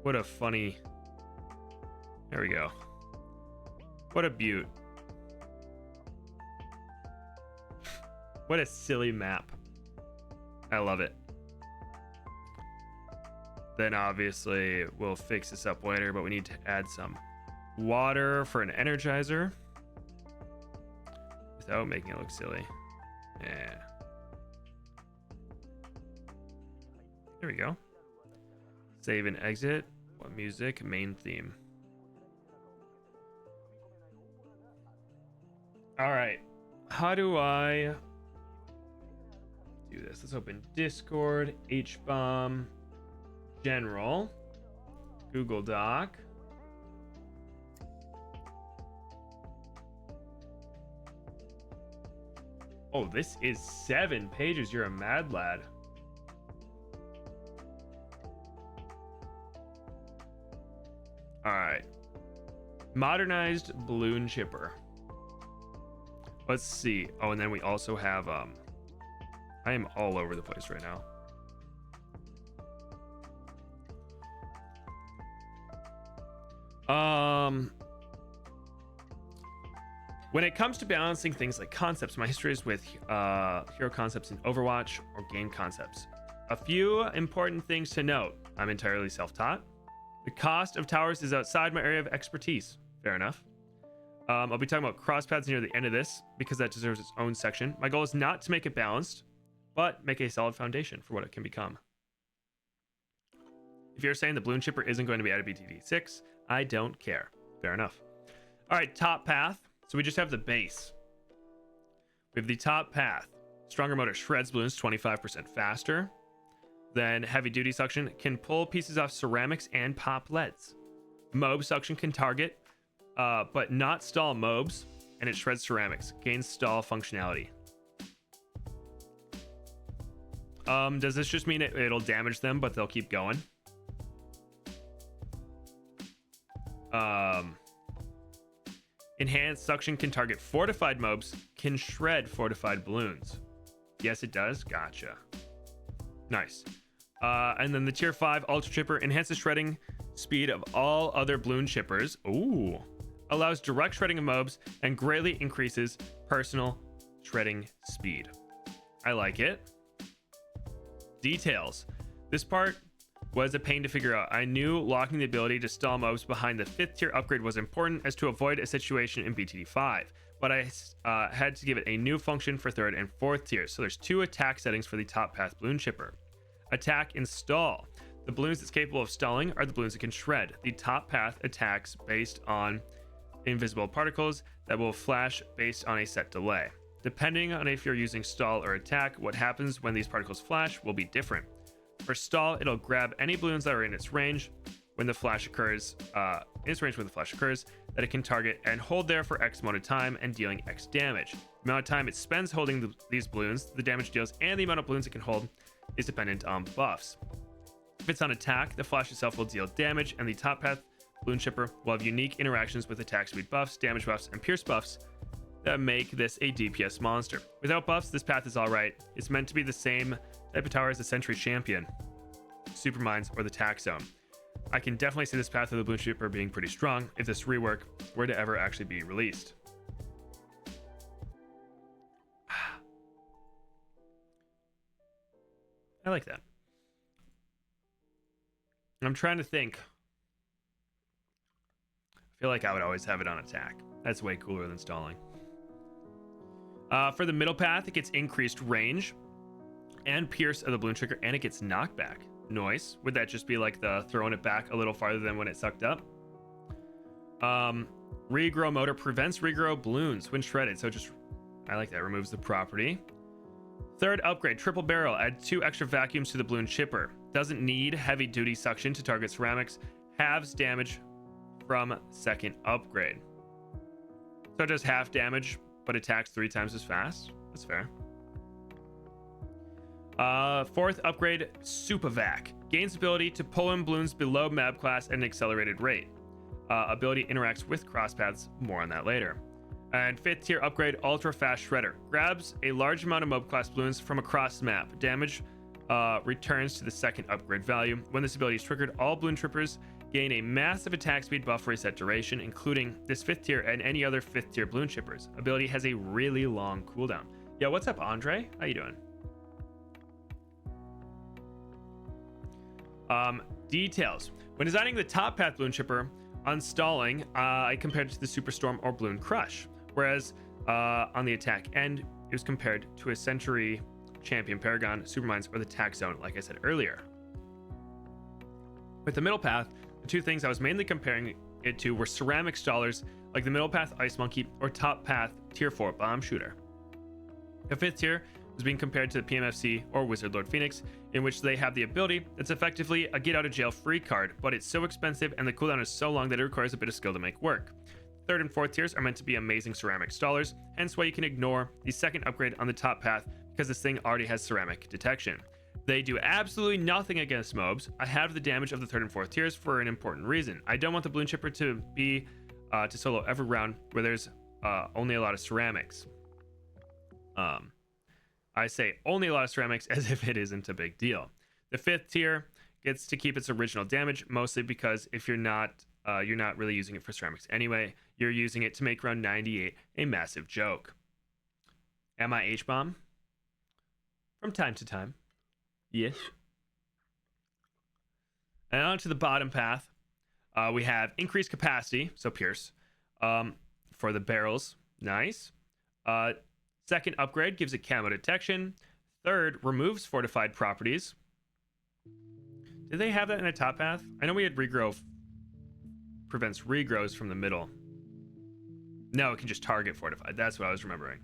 What a funny... There we go. What a beaut. What a silly map. I love it. Then obviously we'll fix this up later, but we need to add some water for an energizer without making it look silly. Yeah. There we go. Save and exit. What music? Main theme. All right. How do I do this? Let's open Discord, Hbomb, General, Google Doc. Oh, this is 7 pages. You're a mad lad. All right. Modernized Bloonchipper. Let's see. Oh, and then we also have I am all over the place right now. When it comes to balancing things like concepts, my history is with hero concepts in Overwatch or game concepts. A few important things to note. I'm entirely self-taught. The cost of towers is outside my area of expertise. Fair enough. I'll be talking about crosspaths near the end of this because that deserves its own section. My goal is not to make it balanced, but make a solid foundation for what it can become. If you're saying the Bloonchipper isn't going to be out of BTD 6, I don't care. Fair enough. All right, top path. So we just have the base. We have the top path. Stronger motor shreds balloons 25% faster. Then heavy duty suction can pull pieces off ceramics and pop leads. Mob suction can target, but not stall mobs, and it shreds ceramics. Gains stall functionality. Does this just mean it'll damage them, but they'll keep going? Enhanced suction can target fortified mobs, can shred fortified balloons. Yes, it does. Gotcha. Nice. And then the tier 5 Ultra Chipper enhances shredding speed of all other Bloonchippers. Ooh. Allows direct shredding of mobs and greatly increases personal shredding speed. I like it. Details. This part was a pain to figure out. I knew locking the ability to stall mobs behind the 5th tier upgrade was important as to avoid a situation in BTD 5, but I had to give it a new function for 3rd and 4th tiers. So there's 2 attack settings for the top path Bloonchipper. Attack and stall. The balloons that's capable of stalling are the balloons that can shred. The top path attacks based on invisible particles that will flash based on a set delay. Depending on if you're using stall or attack, what happens when these particles flash will be different. For stall, it'll grab any balloons that are in its range when the flash occurs, that it can target and hold there for X amount of time and dealing X damage. The amount of time it spends holding these balloons, the damage it deals, and the amount of balloons it can hold is dependent on buffs. If it's on attack, the flash itself will deal damage, and the top path Bloonchipper will have unique interactions with attack speed buffs, damage buffs, and pierce buffs that make this a DPS monster. Without buffs, this path is alright. It's meant to be the same type of tower as the Sentry Champion, Supermines, or the Tack Zone. I can definitely see this path of the Bloonchipper being pretty strong if this rework were to ever actually be released. I like that. I'm trying to think. I feel like I would always have it on attack. That's way cooler than stalling. For the middle path, it gets increased range and pierce of the Bloonchipper, and it gets knockback. Noise. Would that just be like the throwing it back a little farther than when it sucked up? Regrow motor prevents regrow balloons when shredded. So just, I like that. Removes the property. 3rd upgrade, triple barrel. Add 2 extra vacuums to the Bloonchipper. Doesn't need heavy duty suction to target ceramics. Halves damage from 2nd upgrade. So it does half damage, but attacks 3 times as fast. That's fair. Fourth upgrade, Supervac. Gains ability to pull in balloons below mab class at an accelerated rate. Ability interacts with crosspaths. More on that later. And fifth tier upgrade, Ultra Fast Shredder. Grabs a large amount of mob class balloons from across the map. Damage returns to the second upgrade value. When this ability is triggered, all Bloonchippers gain a massive attack speed buff for reset duration, including this fifth tier and any other fifth tier Bloonchippers. Ability has a really long cooldown. Yeah, what's up, Andre? How you doing? Details. When designing the top path Bloonchipper on stalling, I compared it to the Superstorm or Bloon Crush, whereas on the attack end, it was compared to a Century Champion Paragon, Supermines, or the Tack Zone, like I said earlier. With the middle path, the two things I was mainly comparing it to were ceramic stallers like the middle path Ice Monkey or top path Tier 4 Bomb Shooter. The fifth tier was being compared to the PMFC or Wizard Lord Phoenix, in which they have the ability that's effectively a get out of jail free card, but it's so expensive and the cooldown is so long that it requires a bit of skill to make work. Third and fourth tiers are meant to be amazing ceramic stallers, hence why you can ignore the second upgrade on the top path because this thing already has ceramic detection. They do absolutely nothing against mobs. I have the damage of the third and fourth tiers for an important reason. I don't want the Bloonchipper to be to solo every round where there's only a lot of ceramics. I say only a lot of ceramics as if it isn't a big deal. The fifth tier gets to keep its original damage, mostly because if you're not really using it for ceramics anyway, you're using it to make round 98 a massive joke. Am I Hbomb? From time to time. Yes. And on to the bottom path. We have increased capacity, so Pierce, for the barrels. Nice. Second upgrade gives it camo detection. Third, removes fortified properties. Did they have that in a top path? I know we had regrow. Prevents regrows from the middle. No, it can just target fortified. That's what I was remembering.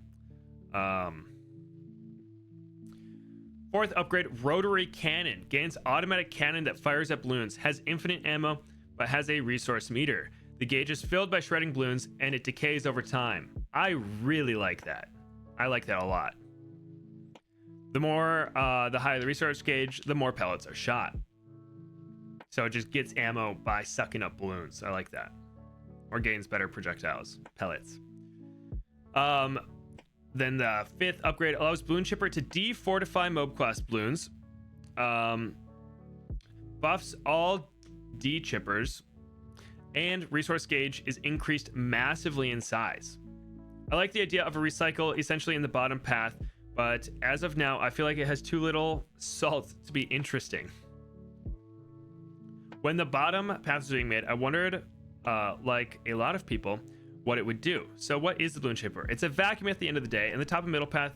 Fourth upgrade, rotary cannon. Gains automatic cannon that fires at balloons. Has infinite ammo, but has a resource meter. The gauge is filled by shredding balloons, and it decays over time. I really like that. I like that a lot. The higher the resource gauge, the more pellets are shot. So it just gets ammo by sucking up balloons. I like that. Or gains better projectiles, pellets. Then the fifth upgrade allows Bloonchipper to defortify mob class balloons. Buffs all D-chippers. And resource gauge is increased massively in size. I like the idea of a recycle essentially in the bottom path, but as of now, I feel like it has too little salt to be interesting. When the bottom path was being made, I wondered, like a lot of people, what it would do. So what is the Bloonchipper? It's a vacuum at the end of the day, and the top and middle path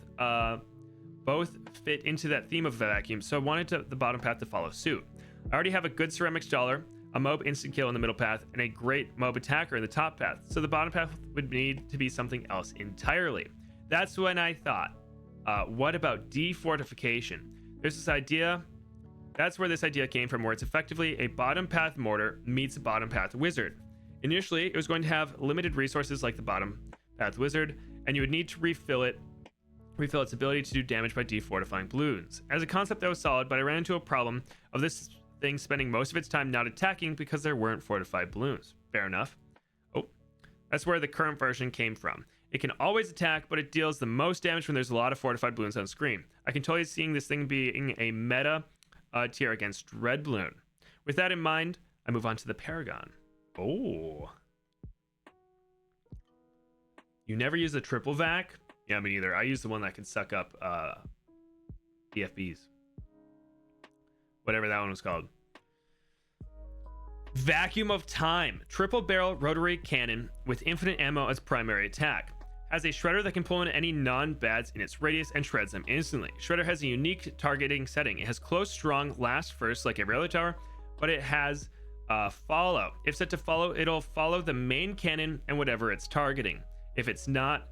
both fit into that theme of the vacuum, so I wanted the bottom path to follow suit. I already have a good ceramic staller, a mob instant kill in the middle path, and a great mob attacker in the top path, so the bottom path would need to be something else entirely. That's when I thought, what about defortification? There's this idea, that's where this idea came from, where it's effectively a bottom path mortar meets a bottom path wizard. Initially, it was going to have limited resources like the bottom path wizard, and you would need to refill its ability to do damage by defortifying balloons. As a concept, that was solid, but I ran into a problem of this thing spending most of its time not attacking because there weren't fortified balloons. Fair enough. Oh, that's where the current version came from. It can always attack, but it deals the most damage when there's a lot of fortified balloons on screen. I can totally see this thing being a meta tier against Red Balloon. With that in mind, I move on to the Paragon. Oh. You never use the triple vac? Yeah, me neither. I use the one that can suck up EFBs. Whatever that one was called. Vacuum of Time. Triple barrel rotary cannon with infinite ammo as primary attack. Has a shredder that can pull in any non-bads in its radius and shreds them instantly. Shredder has a unique targeting setting. It has close, strong, last first like every other tower, but it has follow. If set to follow, it'll follow the main cannon and whatever it's targeting. If it's not,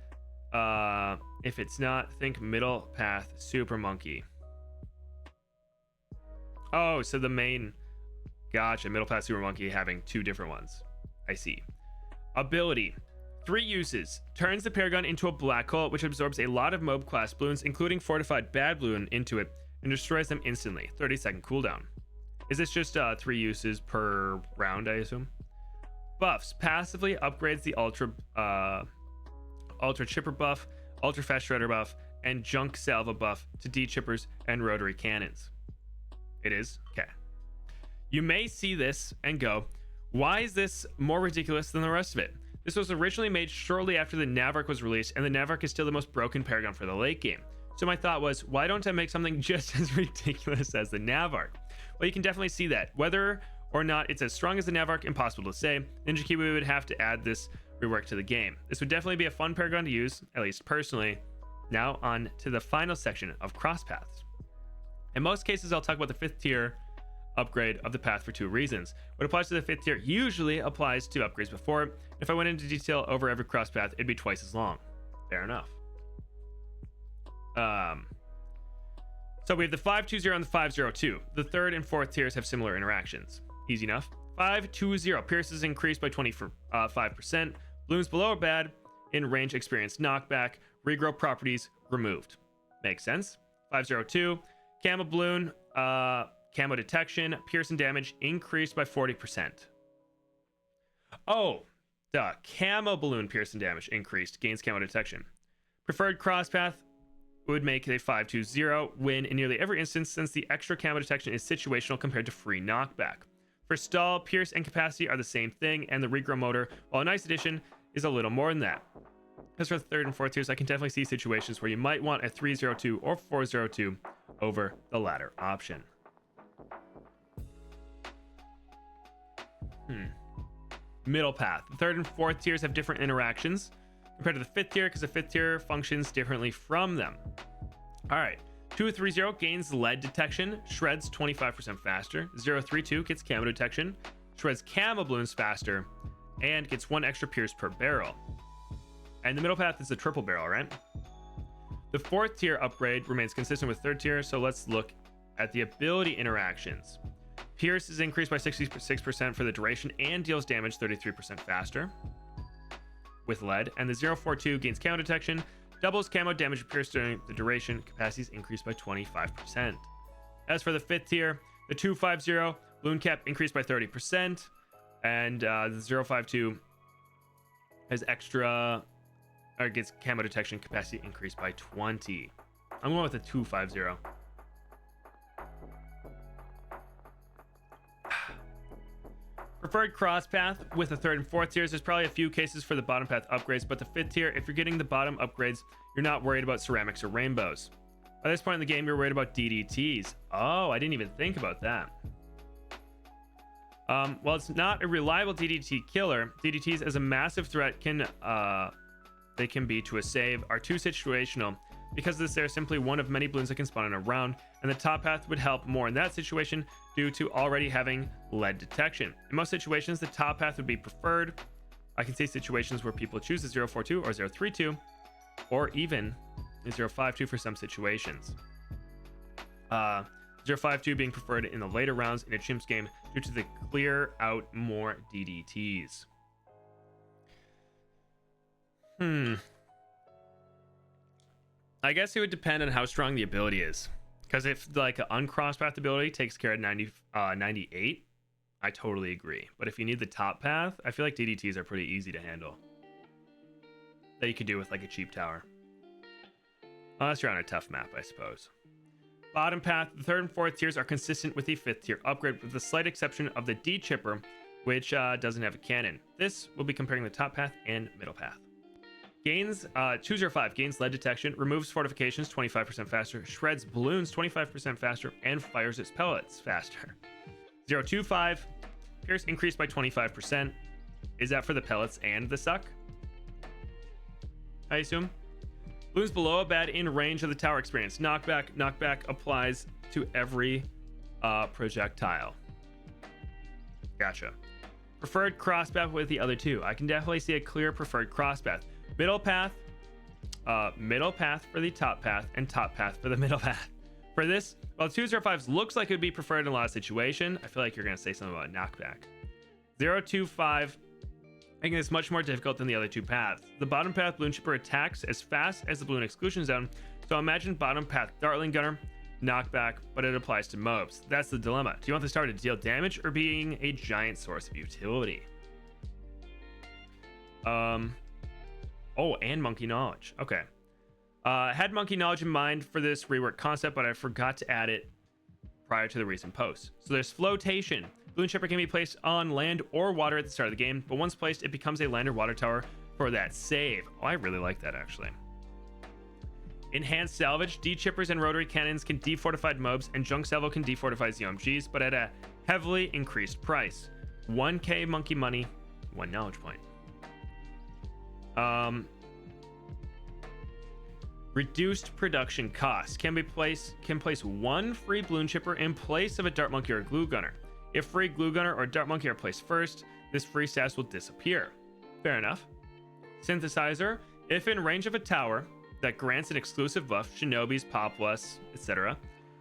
think middle path super monkey. Oh, so the main, gotcha, middle path super monkey having two different ones. I see. Ability. 3 uses. Turns the Paragon into a black hole, which absorbs a lot of mob class balloons, including fortified bad balloon, into it, and destroys them instantly. 30-second cooldown. Is this just 3 uses per round, I assume? Buffs. Passively upgrades the Ultra Chipper buff, Ultra Fast Shredder buff, and Junk Salva buff to D-Chippers and Rotary Cannons. It is? Okay. You may see this and go, why is this more ridiculous than the rest of it? This was originally made shortly after the Navark was released, and the Navark is still the most broken Paragon for the late game. So my thought was, why don't I make something just as ridiculous as the Navark? Well, you can definitely see that. Whether or not it's as strong as the Navark, impossible to say. Ninja Kiwi would have to add this rework to the game. This would definitely be a fun Paragon to use, at least personally. Now on to the final section of cross paths. In most cases, I'll talk about the 5th tier upgrade of the path for 2 reasons. What applies to the 5th tier usually applies to upgrades before it. If I went into detail over every cross path, it'd be twice as long. Fair enough. So we have the 520 and the 502. The 3rd and 4th tiers have similar interactions. Easy enough. 520 pierces increased by 25%. Balloons below are bad. In range experience knockback. Regrow properties removed. Makes sense. 502. Camo balloon. Camo detection. Pierce and damage increased by 40%. Oh, the camo balloon pierce and damage increased. Gains camo detection. Preferred cross path would make a 520 win in nearly every instance, since the extra camo detection is situational compared to free knockback. For stall, pierce, and capacity are the same thing, and the regrow motor, while a nice addition, is a little more than that. As for the 3rd and 4th tiers, I can definitely see situations where you might want a 302 or 402 over the latter option. Middle path. The 3rd and 4th tiers have different interactions compared to the 5th tier, because the 5th tier functions differently from them. All right. 230 gains lead detection, shreds 25% faster. 032 gets camo detection, shreds camo balloons faster, and gets 1 extra pierce per barrel. And the middle path is the triple barrel, right? The 4th tier upgrade remains consistent with 3rd tier, so let's look at the ability interactions. Pierce is increased by 66% for the duration and deals damage 33% faster with lead. And the 042 gains camo detection, doubles camo damage pierce during the duration. Capacities increased by 25%. As for the 5th tier, the 250 balloon cap increased by 30%, and the 052 has extra, or gets camo detection, capacity increased by 20. I'm going with the 250. Preferred cross path with the 3rd and 4th tiers. There's probably a few cases for the bottom path upgrades, but the 5th tier, if you're getting the bottom upgrades, you're not worried about ceramics or rainbows. By this point in the game, you're worried about DDTs. Oh, I didn't even think about that. While it's not a reliable DDT killer, DDTs as a massive threat they can be to a save, are too situational. Because of this, they're simply one of many balloons that can spawn in a round, and the top path would help more in that situation due to already having lead detection. In most situations, the top path would be preferred. I can see situations where people choose the 042 or 032, or even the 052 for some situations. 052 being preferred in the later rounds in a Chimps game due to the clear out more DDTs. I guess it would depend on how strong the ability is. Because if like an uncross path ability takes care of 98, I totally agree. But if you need the top path, I feel like DDTs are pretty easy to handle. That you could do with like a cheap tower. Unless you're on a tough map, I suppose. Bottom path, the 3rd and 4th tiers are consistent with the 5th tier upgrade, with the slight exception of the D-Chipper, which doesn't have a cannon. This will be comparing the top path and middle path. Gains 205 gains lead detection, removes fortifications 25% faster, shreds balloons 25% faster, and fires its pellets faster. 025 pierce increased by 25%. Is that for the pellets and the suck? I assume. Balloons below a bad in range of the tower experience. Knockback applies to every projectile. Gotcha. Preferred cross path with the other two. I can definitely see a clear preferred cross path. Middle path for the top path, and top path for the middle path. For this, while 205s looks like it would be preferred in a lot of situations, I feel like you're going to say something about knockback. 025, making this much more difficult than the other two paths. The bottom path Bloonchipper attacks as fast as the balloon exclusion zone, so imagine bottom path Dartling Gunner knockback, but it applies to mobs. That's the dilemma. Do you want this tower to deal damage or being a giant source of utility? Oh, and monkey knowledge. Okay. Had monkey knowledge in mind for this rework concept, but I forgot to add it prior to the recent post. So there's flotation. Bloonchipper can be placed on land or water at the start of the game, but once placed, it becomes a land or water tower for that save. Oh, I really like that, actually. Enhanced salvage. D-chippers and rotary cannons can defortified mobs, and junk salvo can defortify ZOMGs, but at a heavily increased price. 1k monkey money, 1 knowledge point. Reduced production costs. Can place 1 free Bloonchipper in place of a dart monkey or a glue gunner. If free glue gunner or dart monkey are placed first, this free status will disappear. Fair enough. Synthesizer. If in range of a tower that grants an exclusive buff, shinobis, populace, etc.,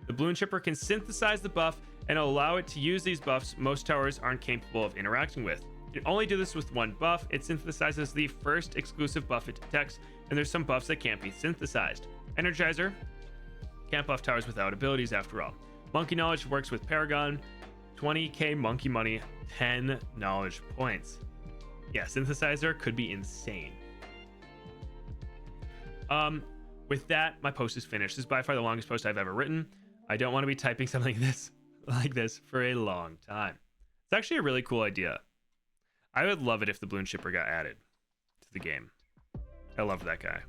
the Bloonchipper can synthesize the buff and allow it to use these buffs most towers aren't capable of interacting with. You can only do this with 1 buff. It synthesizes the first exclusive buff it detects, and there's some buffs that can't be synthesized. Energizer. Can't buff towers without abilities after all. Monkey knowledge works with Paragon. 20k monkey money, 10 knowledge points. Yeah, synthesizer could be insane. With that, my post is finished. This is by far the longest post I've ever written. I don't want to be typing something like this for a long time. It's actually a really cool idea. I would love it if the Bloonchipper got added to the game. I love that guy.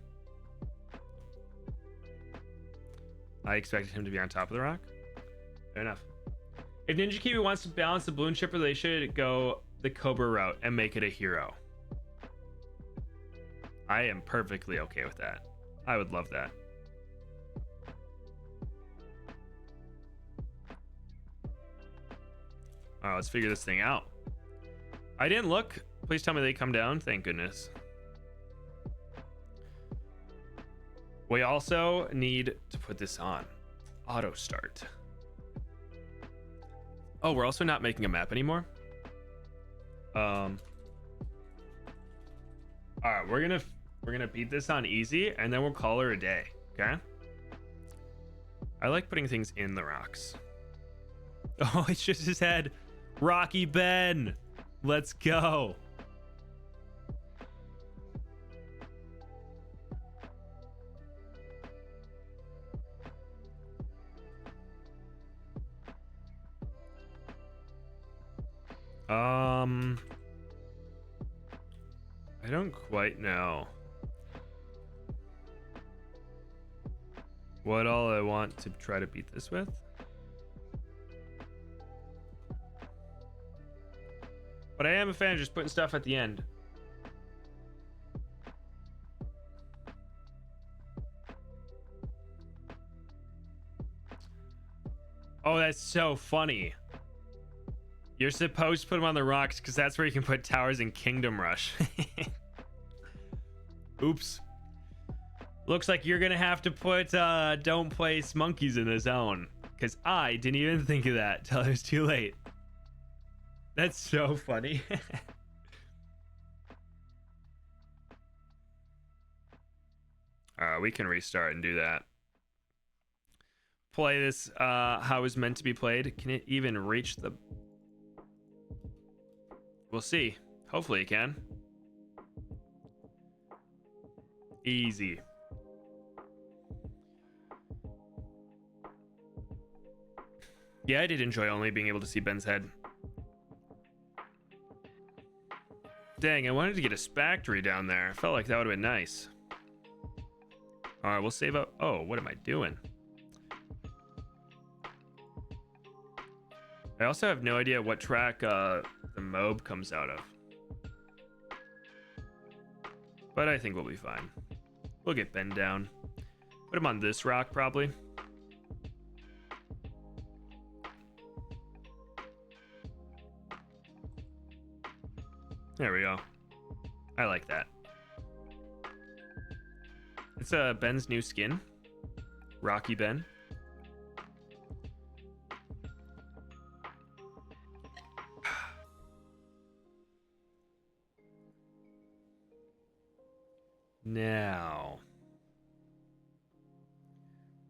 I expected him to be on top of the rock. Fair enough. If Ninja Kiwi wants to balance the Bloonchipper, they should go the Cobra route and make it a hero. I am perfectly okay with that. I would love that. All right, let's figure this thing out. I didn't look. Please tell me they come down. Thank goodness. We also need to put this on. Auto start. Oh, we're also not making a map anymore. All right, we're gonna beat this on easy, and then we'll call her a day. Okay. I like putting things in the rocks. Oh, it's just his head. Rocky Ben. Let's go. I don't quite know what all I want to try to beat this with. But I am a fan of just putting stuff at the end. Oh, that's so funny. You're supposed to put them on the rocks because that's where you can put towers in Kingdom Rush. Oops. Looks like you're gonna have to put don't place monkeys in the zone, because I didn't even think of that till it was too late. That's so funny. We can restart and do that. Play this how it was meant to be played. Can it even reach the... We'll see. Hopefully it can. Easy. Yeah, I did enjoy only being able to see Ben's head. Dang, I wanted to get a Spactory down there. I felt like that would have been nice. All right, we'll save up. Oh, what am I doing? I also have no idea what track the MOB comes out of. But I think we'll be fine. We'll get Ben down. Put him on this rock, probably. There we go. I like that. It's Ben's new skin. Rocky Ben. Now,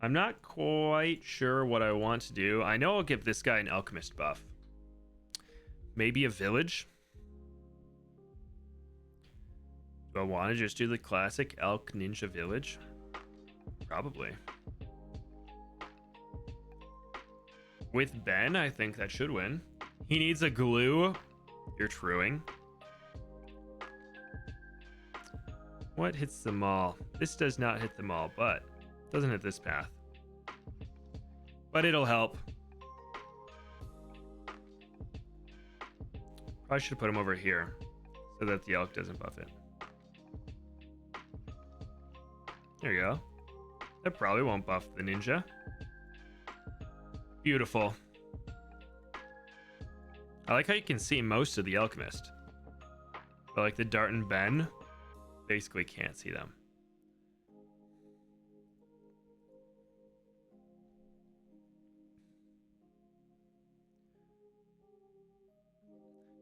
I'm not quite sure what I want to do. I know I'll give this guy an alchemist buff. Maybe a village? Do I want to just do the classic elk ninja village? Probably. With Ben, I think that should win. He needs a glue. You're truing. What hits the mall? This does not hit the mall, but doesn't hit this path. But it'll help. Probably should put him over here so that the elk doesn't buff it. There you go. That probably won't buff the ninja. Beautiful. I like how you can see most of the alchemist. But like the Dart and Ben, basically can't see them.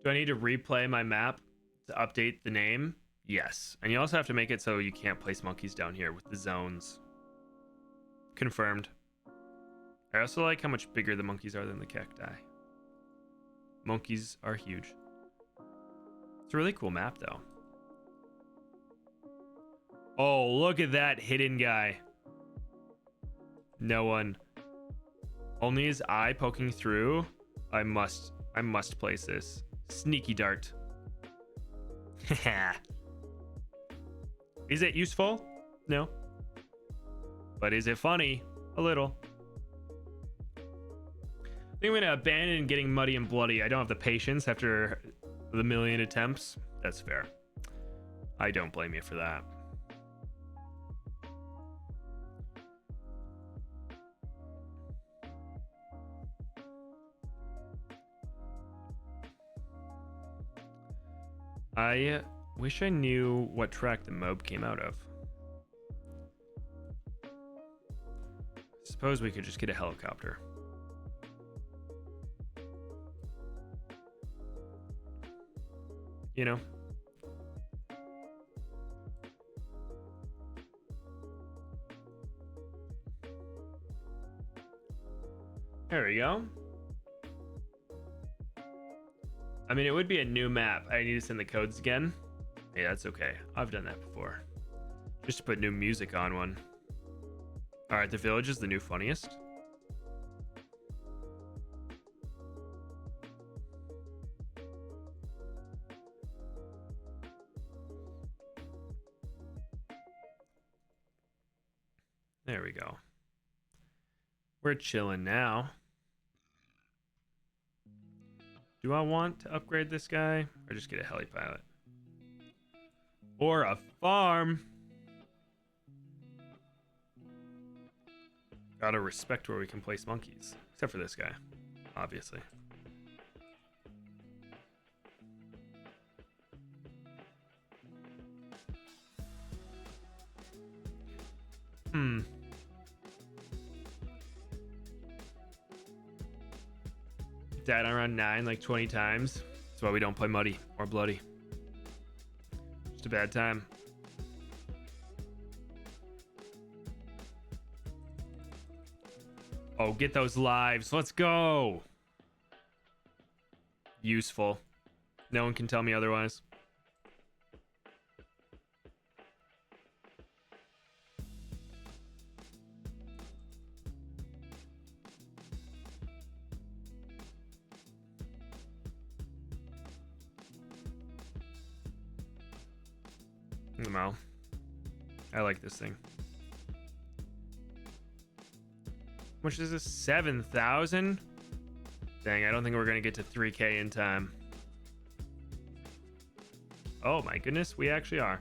Do I need to replay my map to update the name? Yes. And you also have to make it so you can't place monkeys down here with the zones. Confirmed. I also like how much bigger the monkeys are than the cacti. Monkeys are huge. It's a really cool map, though. Oh, look at that hidden guy. No one. Only his eye poking through. I must place this. Sneaky dart. Is it useful? No. But is it funny? A little. I think I'm gonna abandon getting muddy and bloody. I don't have the patience after the million attempts. That's fair. I don't blame you for that. I wish I knew what track the mob came out of. Suppose we could just get a helicopter. You know? There we go. I mean, it would be a new map. I need to send the codes again. Hey, that's okay. I've done that before. Just to put new music on one. All right, the village is the new funniest. There we go. We're chilling now. Do I want to upgrade this guy or just get a heli pilot? Or a farm? Gotta respect where we can place monkeys. Except for this guy, obviously. Died on round 9 like 20 times. That's why we don't play muddy or bloody. Just a bad time. Oh, get those lives. Let's go. Useful. No one can tell me otherwise. No. I like this thing. How much is this? 7,000? Dang, I don't think we're gonna get to 3K in time. Oh my goodness, we actually are.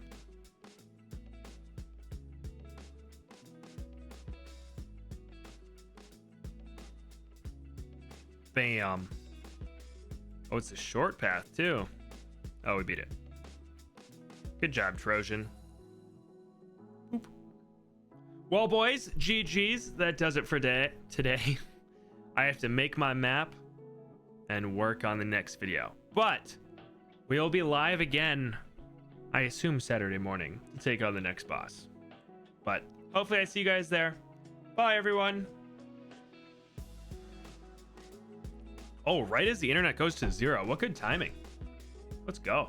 Bam. Oh, it's a short path too. Oh, we beat it. Good job, Trojan. Oop. Well, boys, GG's. That does it for today. I have to make my map and work on the next video. But we'll be live again, I assume Saturday morning, to take on the next boss. But hopefully I see you guys there. Bye, everyone. Oh, right as the internet goes to 0. What good timing. Let's go.